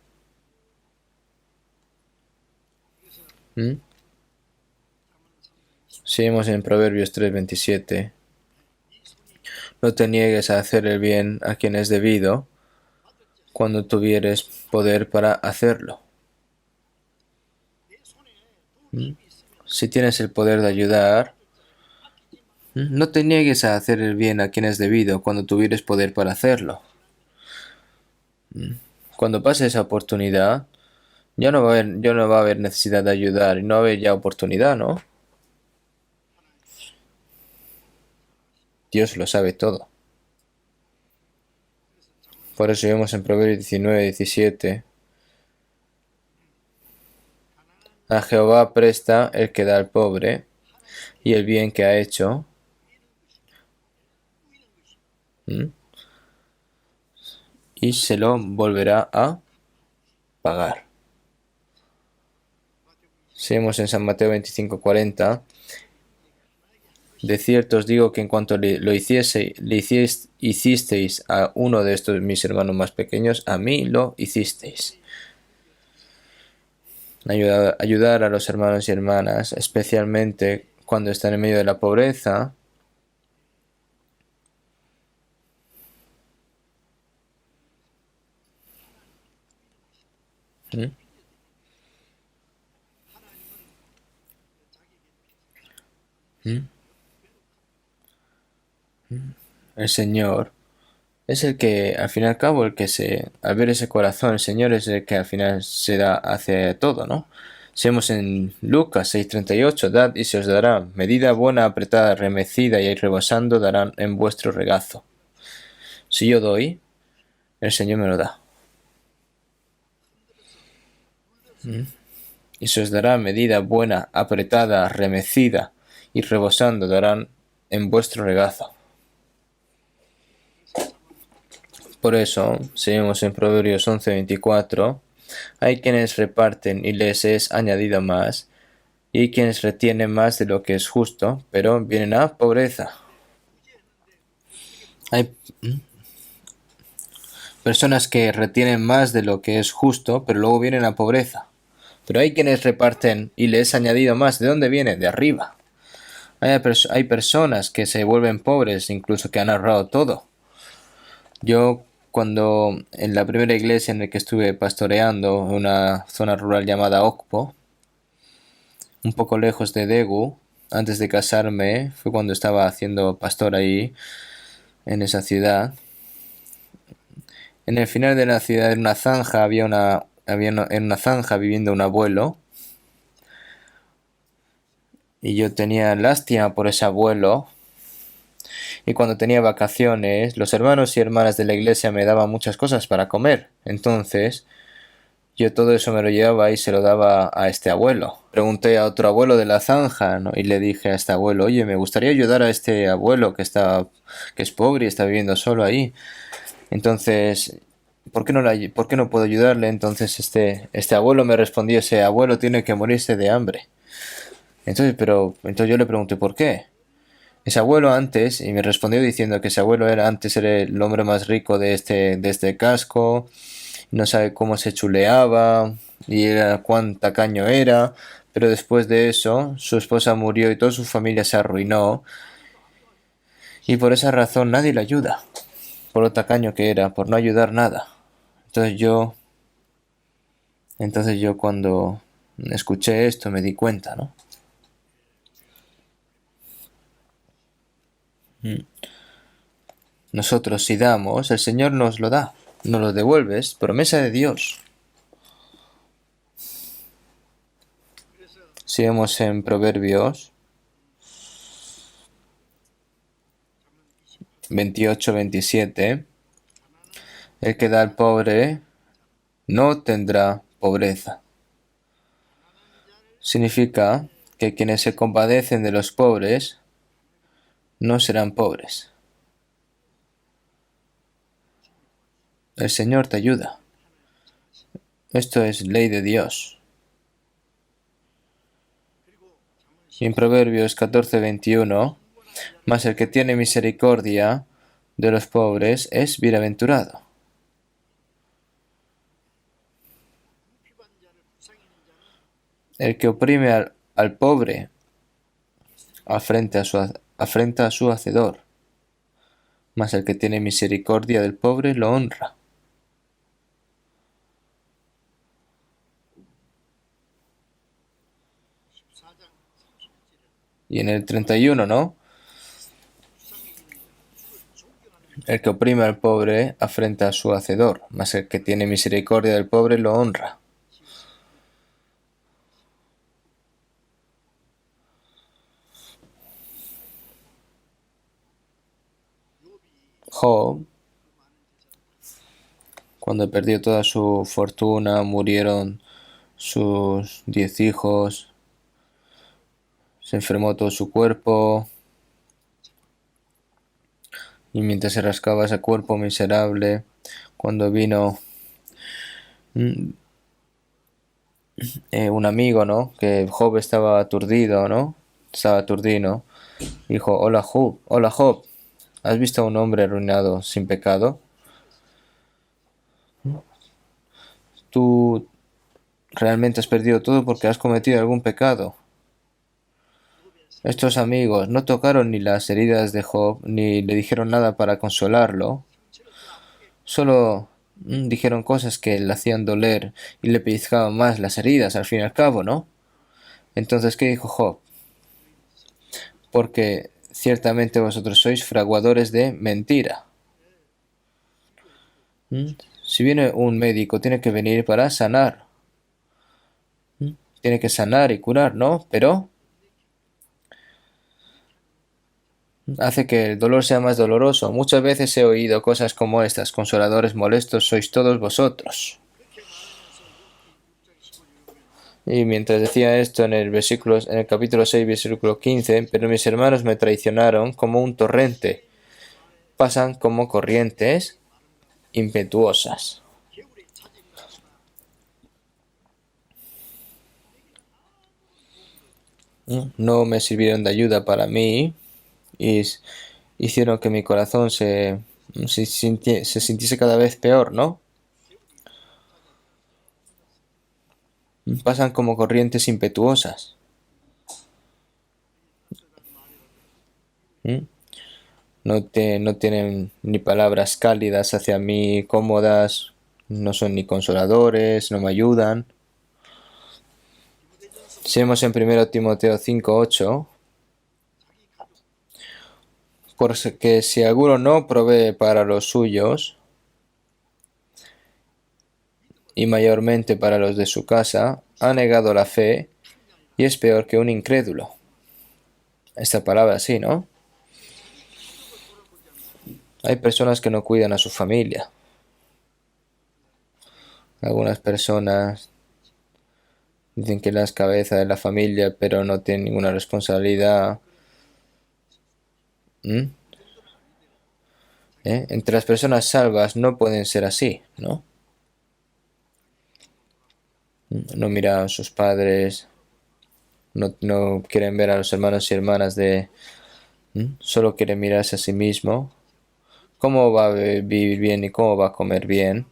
Seguimos en Proverbios 3:27. No te niegues a hacer el bien a quien es debido cuando tuvieres poder para hacerlo. Si tienes el poder de ayudar, no te niegues a hacer el bien a quien es debido cuando tuvieres poder para hacerlo. Cuando pase esa oportunidad, ya no va a haber necesidad de ayudar y no va a haber ya oportunidad, ¿no? Dios lo sabe todo. Por eso vemos en Proverbios 19:17. A Jehová presta el que da al pobre, y el bien que ha hecho y se lo volverá a pagar. Seguimos en San Mateo 25:40. De cierto os digo que en cuanto hicisteis a uno de estos mis hermanos más pequeños, a mí lo hicisteis. Ayudar a los hermanos y hermanas, especialmente cuando están en medio de la pobreza, el Señor es el que, al fin y al cabo, al ver ese corazón, el Señor es el que al final se da hacia todo, ¿no? Si vemos en Lucas 6:38, dad y se os dará, medida buena, apretada, remecida y rebosando darán en vuestro regazo. Si yo doy, el Señor me lo da. Y se os dará medida buena, apretada, remecida y rebosando darán en vuestro regazo. Por eso, seguimos en Proverbios 11:24, hay quienes reparten y les es añadido más, y hay quienes retienen más de lo que es justo, pero vienen a pobreza. Hay personas que retienen más de lo que es justo, pero luego viene la pobreza. Pero hay quienes reparten y les he añadido más. ¿De dónde viene? De arriba. Hay personas que se vuelven pobres, incluso que han ahorrado todo. Yo, cuando en la primera iglesia en la que estuve pastoreando, en una zona rural llamada Okpo, un poco lejos de Daegu, antes de casarme, fue cuando estaba haciendo pastor ahí, en esa ciudad. En el final de la ciudad, en una zanja, en una zanja viviendo un abuelo, y yo tenía lástima por ese abuelo. Y cuando tenía vacaciones, los hermanos y hermanas de la iglesia me daban muchas cosas para comer. Entonces, yo todo eso me lo llevaba y se lo daba a este abuelo. Pregunté a otro abuelo de la zanja, ¿no? Y le dije a este abuelo, oye, me gustaría ayudar a este abuelo que es pobre y está viviendo solo ahí. Entonces, ¿por qué no puedo ayudarle? Entonces este abuelo me respondió, ese abuelo tiene que morirse de hambre. Entonces yo le pregunté, ¿por qué? Ese abuelo antes, y me respondió diciendo que ese abuelo era el hombre más rico de este casco, no sabe cómo se chuleaba y era cuán tacaño era, pero después de eso su esposa murió y toda su familia se arruinó y por esa razón nadie le ayuda, por lo tacaño que era, por no ayudar nada. Entonces yo, entonces yo cuando escuché esto me di cuenta, ¿no? Nosotros si damos, el Señor nos lo da, nos lo devuelve, es promesa de Dios. Si vemos en Proverbios 28-27, el que da al pobre no tendrá pobreza. Significa que quienes se compadecen de los pobres no serán pobres. El Señor te ayuda. Esto es ley de Dios. Y en Proverbios 14:21, mas el que tiene misericordia de los pobres es bienaventurado. El que oprime al pobre afrenta a su hacedor, mas el que tiene misericordia del pobre lo honra. Y en el 31, ¿no? El que oprime al pobre afrenta a su hacedor, mas el que tiene misericordia del pobre lo honra. Job, cuando perdió toda su fortuna, murieron sus 10 hijos, se enfermó todo su cuerpo, y mientras se rascaba ese cuerpo miserable, cuando vino un amigo, ¿no? Que Job estaba aturdido, ¿no? Estaba aturdido. Dijo, hola Job, ¿has visto a un hombre arruinado sin pecado? ¿Tú realmente has perdido todo porque has cometido algún pecado? Estos amigos no tocaron ni las heridas de Job, ni le dijeron nada para consolarlo. Solo dijeron cosas que le hacían doler y le pellizcaban más las heridas, al fin y al cabo, ¿no? Entonces, ¿qué dijo Job? Porque ciertamente vosotros sois fraguadores de mentira. Si viene un médico, tiene que venir para sanar. Tiene que sanar y curar, ¿no? Pero hace que el dolor sea más doloroso. Muchas veces he oído cosas como estas: consoladores molestos sois todos vosotros. Y mientras decía esto en el capítulo 6, versículo 15, pero mis hermanos me traicionaron como un torrente, pasan como corrientes impetuosas. No me sirvieron de ayuda para mí y hicieron que mi corazón se sintiese cada vez peor, ¿no? Pasan como corrientes impetuosas. ¿Mm? No tienen ni palabras cálidas hacia mí, cómodas, no son ni consoladores, no me ayudan. Si vemos en 1 Timoteo 5:8, porque si alguno no provee para los suyos, y mayormente para los de su casa, ha negado la fe y es peor que un incrédulo. Esta palabra sí, ¿no? Hay personas que no cuidan a su familia. Algunas personas dicen que las cabezas de la familia, pero no tienen ninguna responsabilidad. Entre las personas salvas no pueden ser así, ¿no? No miran a sus padres, no quieren ver a los hermanos y hermanas solo quieren mirarse a sí mismo. ¿Cómo va a vivir bien y cómo va a comer bien?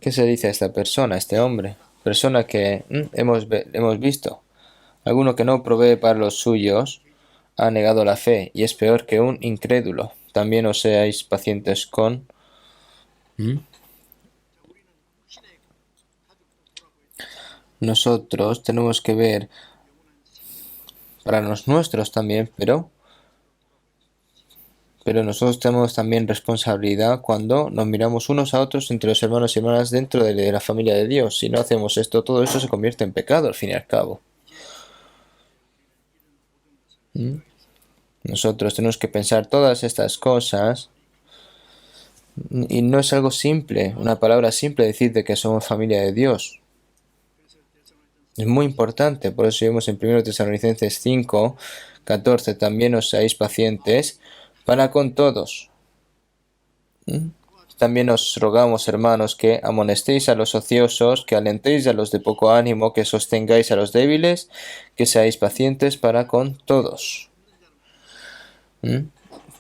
¿Qué se dice a esta persona, a este hombre? Persona que hemos visto. Alguno que no provee para los suyos ha negado la fe y es peor que un incrédulo. También os seáis pacientes con... Nosotros tenemos que ver para los nuestros también, pero nosotros tenemos también responsabilidad cuando nos miramos unos a otros entre los hermanos y hermanas dentro de la familia de Dios. Si no hacemos esto, todo eso se convierte en pecado al fin y al cabo. Nosotros tenemos que pensar todas estas cosas y no es algo simple, una palabra simple decir de que somos familia de Dios. Es muy importante, por eso vemos en 1 Tesalonicenses 5:14, también os seáis pacientes para con todos. También os rogamos, hermanos, que amonestéis a los ociosos, que alentéis a los de poco ánimo, que sostengáis a los débiles, que seáis pacientes para con todos.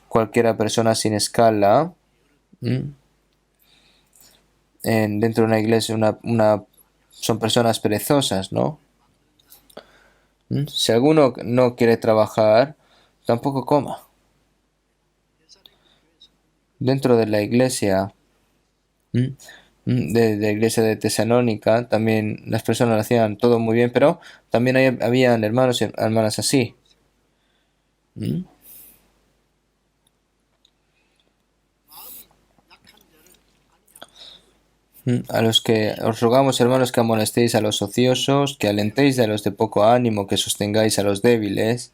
Cualquiera persona sin escala dentro de una iglesia son personas perezosas, ¿no? Si alguno no quiere trabajar, tampoco coma. Dentro de la iglesia, de la iglesia de Tesalónica, también las personas hacían todo muy bien, pero también habían hermanos y hermanas así. A los que os rogamos, hermanos, que amonestéis a los ociosos, que alentéis a los de poco ánimo, que sostengáis a los débiles.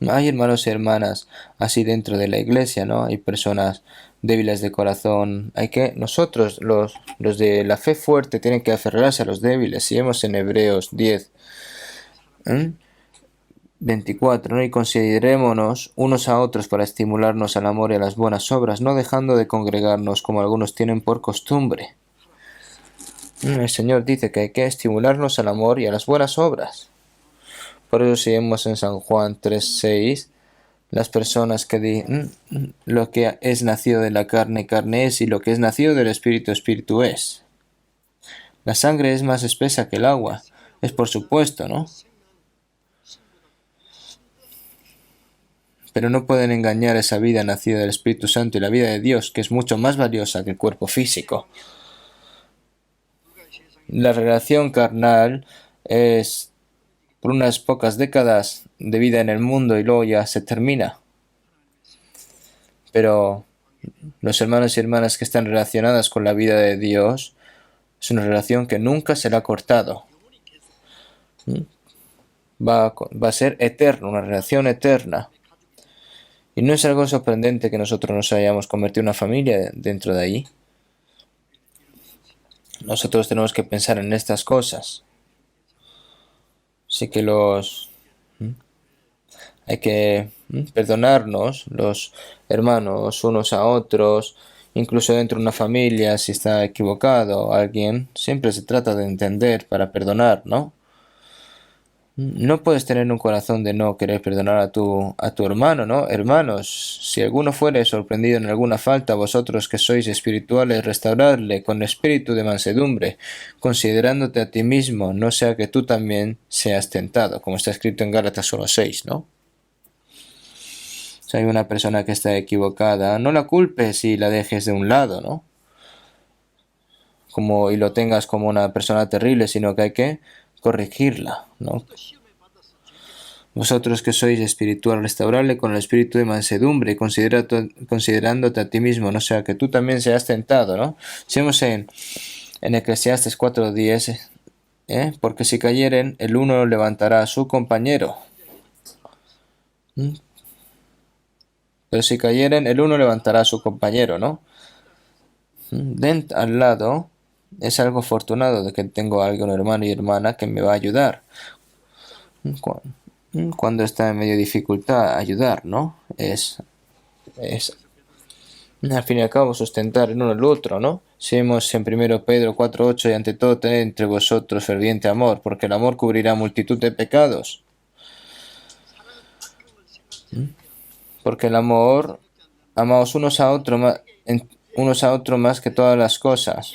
Hay hermanos y hermanas así dentro de la iglesia, ¿no? Hay personas débiles de corazón. Nosotros, los de la fe fuerte, tienen que aferrarse a los débiles. Si vemos en Hebreos 10:24, ¿no? Y considerémonos unos a otros para estimularnos al amor y a las buenas obras, no dejando de congregarnos como algunos tienen por costumbre. El Señor dice que hay que estimularnos al amor y a las buenas obras. Por eso si vemos en San Juan 3:6, las personas que dicen lo que es nacido de la carne, carne es, y lo que es nacido del espíritu, espíritu es. La sangre es más espesa que el agua. Es por supuesto, ¿no? Pero no pueden engañar esa vida nacida del Espíritu Santo y la vida de Dios, que es mucho más valiosa que el cuerpo físico. La relación carnal es por unas pocas décadas de vida en el mundo y luego ya se termina. Pero los hermanos y hermanas que están relacionadas con la vida de Dios es una relación que nunca será cortado. Va a ser eterna, una relación eterna. Y no es algo sorprendente que nosotros nos hayamos convertido en una familia dentro de ahí. Nosotros tenemos que pensar en estas cosas. Así que hay que perdonarnos, los hermanos, unos a otros, incluso dentro de una familia, si está equivocado alguien, siempre se trata de entender para perdonar, ¿no? No puedes tener un corazón de no querer perdonar a tu hermano, ¿no? Hermanos, si alguno fuere sorprendido en alguna falta, vosotros que sois espirituales, restaurarle con espíritu de mansedumbre, considerándote a ti mismo, no sea que tú también seas tentado, como está escrito en Gálatas 1:6, ¿no? Si hay una persona que está equivocada, no la culpes y la dejes de un lado, ¿no? Y lo tengas como una persona terrible, sino que hay que corregirla, ¿no? Vosotros que sois espiritual, restaurable con el espíritu de mansedumbre, considerándote a ti mismo, no sea que tú también seas tentado, ¿no? Si vemos en Eclesiastes 4:10, porque si cayeren, el uno levantará a su compañero. ¿Mm? Pero si cayeren, el uno levantará a su compañero, ¿no? Al lado es algo afortunado de que tengo a alguien, hermano y hermana, que me va a ayudar. Cuando está en medio de dificultad, ayudar, ¿no? Es al fin y al cabo sustentar el uno al otro, ¿no? Si vemos en 1 Pedro 4:8, y ante todo tened entre vosotros ferviente amor, porque el amor cubrirá multitud de pecados. Porque el amor, amaos unos a otros más que todas las cosas.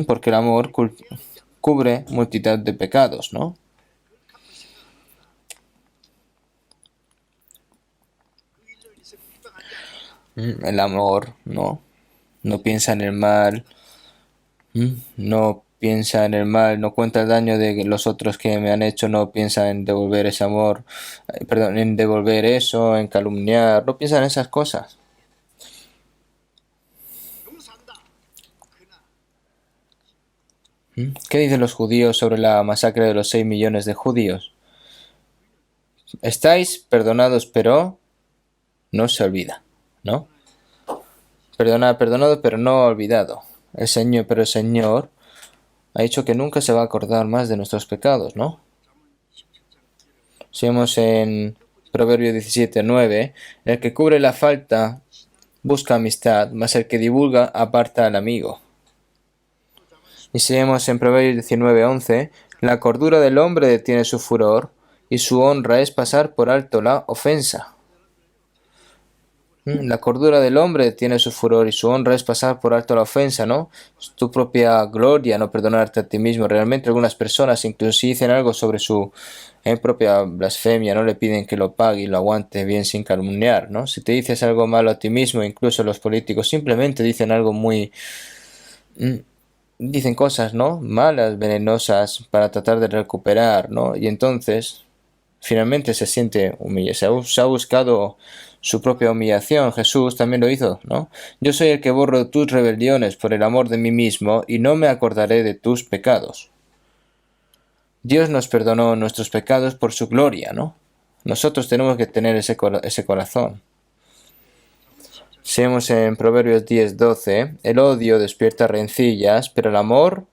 Porque el amor cubre multitud de pecados, ¿no? El amor, no piensa en el mal, no piensa en el mal, no cuenta el daño de los otros que me han hecho, no piensa en devolver ese amor, perdón, en devolver eso, en calumniar, no piensa en esas cosas. ¿Qué dicen los judíos sobre la masacre de los 6 millones de judíos? Estáis perdonados, pero no se olvida, ¿no? Perdonado, pero no olvidado. El Señor ha dicho que nunca se va a acordar más de nuestros pecados, ¿no? Si vemos en Proverbios 17:9, el que cubre la falta busca amistad, mas el que divulga aparta al amigo. Y si vemos en Proverbios 19:11, la cordura del hombre detiene su furor, y su honra es pasar por alto la ofensa. La cordura del hombre tiene su furor y su honra es pasar por alto la ofensa, ¿no? Es tu propia gloria no perdonarte a ti mismo. Realmente algunas personas, incluso si dicen algo sobre su propia blasfemia, no le piden que lo pague y lo aguante bien sin calumniar, ¿no? Si te dices algo malo a ti mismo, incluso los políticos simplemente dicen algo muy... dicen cosas, ¿no? Malas, venenosas para tratar de recuperar, ¿no? Y entonces finalmente se siente humillado, se ha buscado su propia humillación. Jesús también lo hizo, ¿no? Yo soy el que borro tus rebeliones por el amor de mí mismo y no me acordaré de tus pecados. Dios nos perdonó nuestros pecados por su gloria, ¿no? Nosotros tenemos que tener ese corazón. Si vemos en Proverbios 10:12, el odio despierta rencillas, pero el amor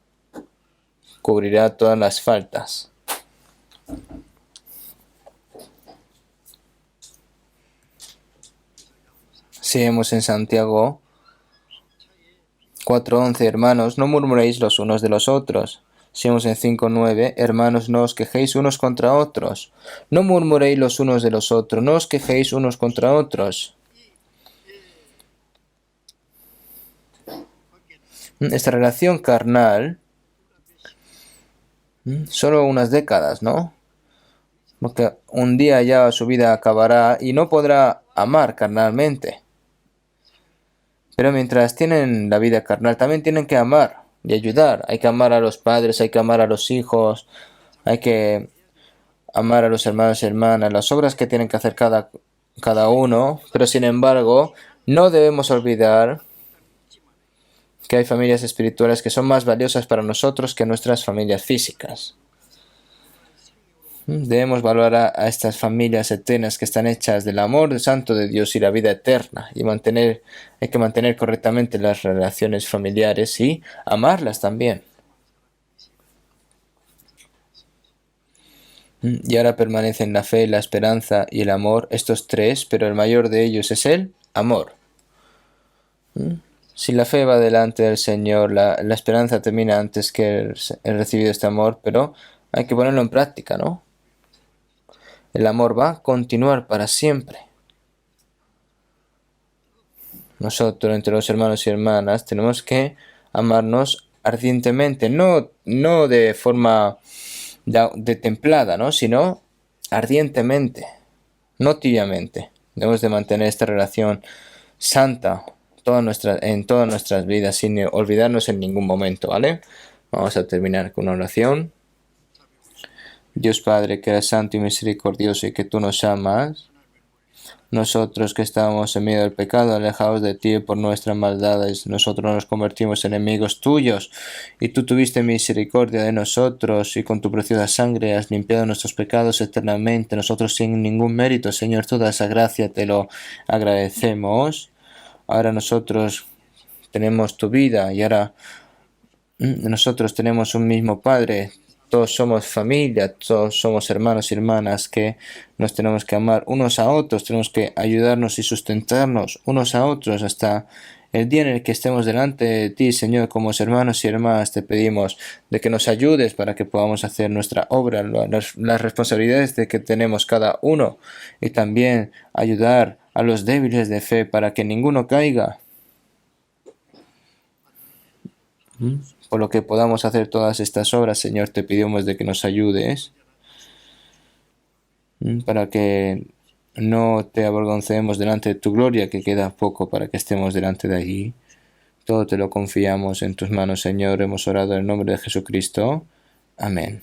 cubrirá todas las faltas. Si vemos en Santiago 4:11, hermanos, no murmuréis los unos de los otros. Si vemos en 5:9, hermanos, no os quejéis unos contra otros. No murmuréis los unos de los otros, no os quejéis unos contra otros. Esta relación carnal, solo unas décadas, ¿no? Porque un día ya su vida acabará y no podrá amar carnalmente. Pero mientras tienen la vida carnal, también tienen que amar y ayudar. Hay que amar a los padres, hay que amar a los hijos, hay que amar a los hermanos y hermanas, las obras que tienen que hacer cada uno. Pero sin embargo, no debemos olvidar que hay familias espirituales que son más valiosas para nosotros que nuestras familias físicas. Debemos valorar a estas familias eternas que están hechas del amor santo de Dios y la vida eterna. Y hay que mantener correctamente las relaciones familiares y amarlas también. Y ahora permanecen la fe, la esperanza y el amor, estos tres, pero el mayor de ellos es el amor. Si la fe va delante del Señor, la esperanza termina antes que el recibido este amor, pero hay que ponerlo en práctica, ¿no? El amor va a continuar para siempre. Nosotros, entre los hermanos y hermanas, tenemos que amarnos ardientemente, no de forma de templada, ¿no? Sino ardientemente, no tibiamente. Debemos de mantener esta relación santa en todas nuestras vidas, sin olvidarnos en ningún momento, ¿vale? Vamos a terminar con una oración. Dios Padre, que eres santo y misericordioso y que tú nos amas, nosotros que estábamos en medio del pecado, alejados de ti por nuestras maldades, nosotros nos convertimos en enemigos tuyos, y tú tuviste misericordia de nosotros, y con tu preciosa sangre has limpiado nuestros pecados eternamente, nosotros sin ningún mérito, Señor, toda esa gracia te lo agradecemos. Ahora nosotros tenemos tu vida, y ahora nosotros tenemos un mismo Padre. Todos somos familia, todos somos hermanos y hermanas que nos tenemos que amar unos a otros, tenemos que ayudarnos y sustentarnos unos a otros hasta el día en el que estemos delante de ti, Señor, como hermanos y hermanas. Te pedimos de que nos ayudes para que podamos hacer nuestra obra, las responsabilidades de que tenemos cada uno, y también ayudar a los débiles de fe para que ninguno caiga. Por lo que podamos hacer todas estas obras, Señor, te pedimos de que nos ayudes para que no te avergoncemos delante de tu gloria, que queda poco para que estemos delante de allí. Todo te lo confiamos en tus manos, Señor. Hemos orado en el nombre de Jesucristo. Amén.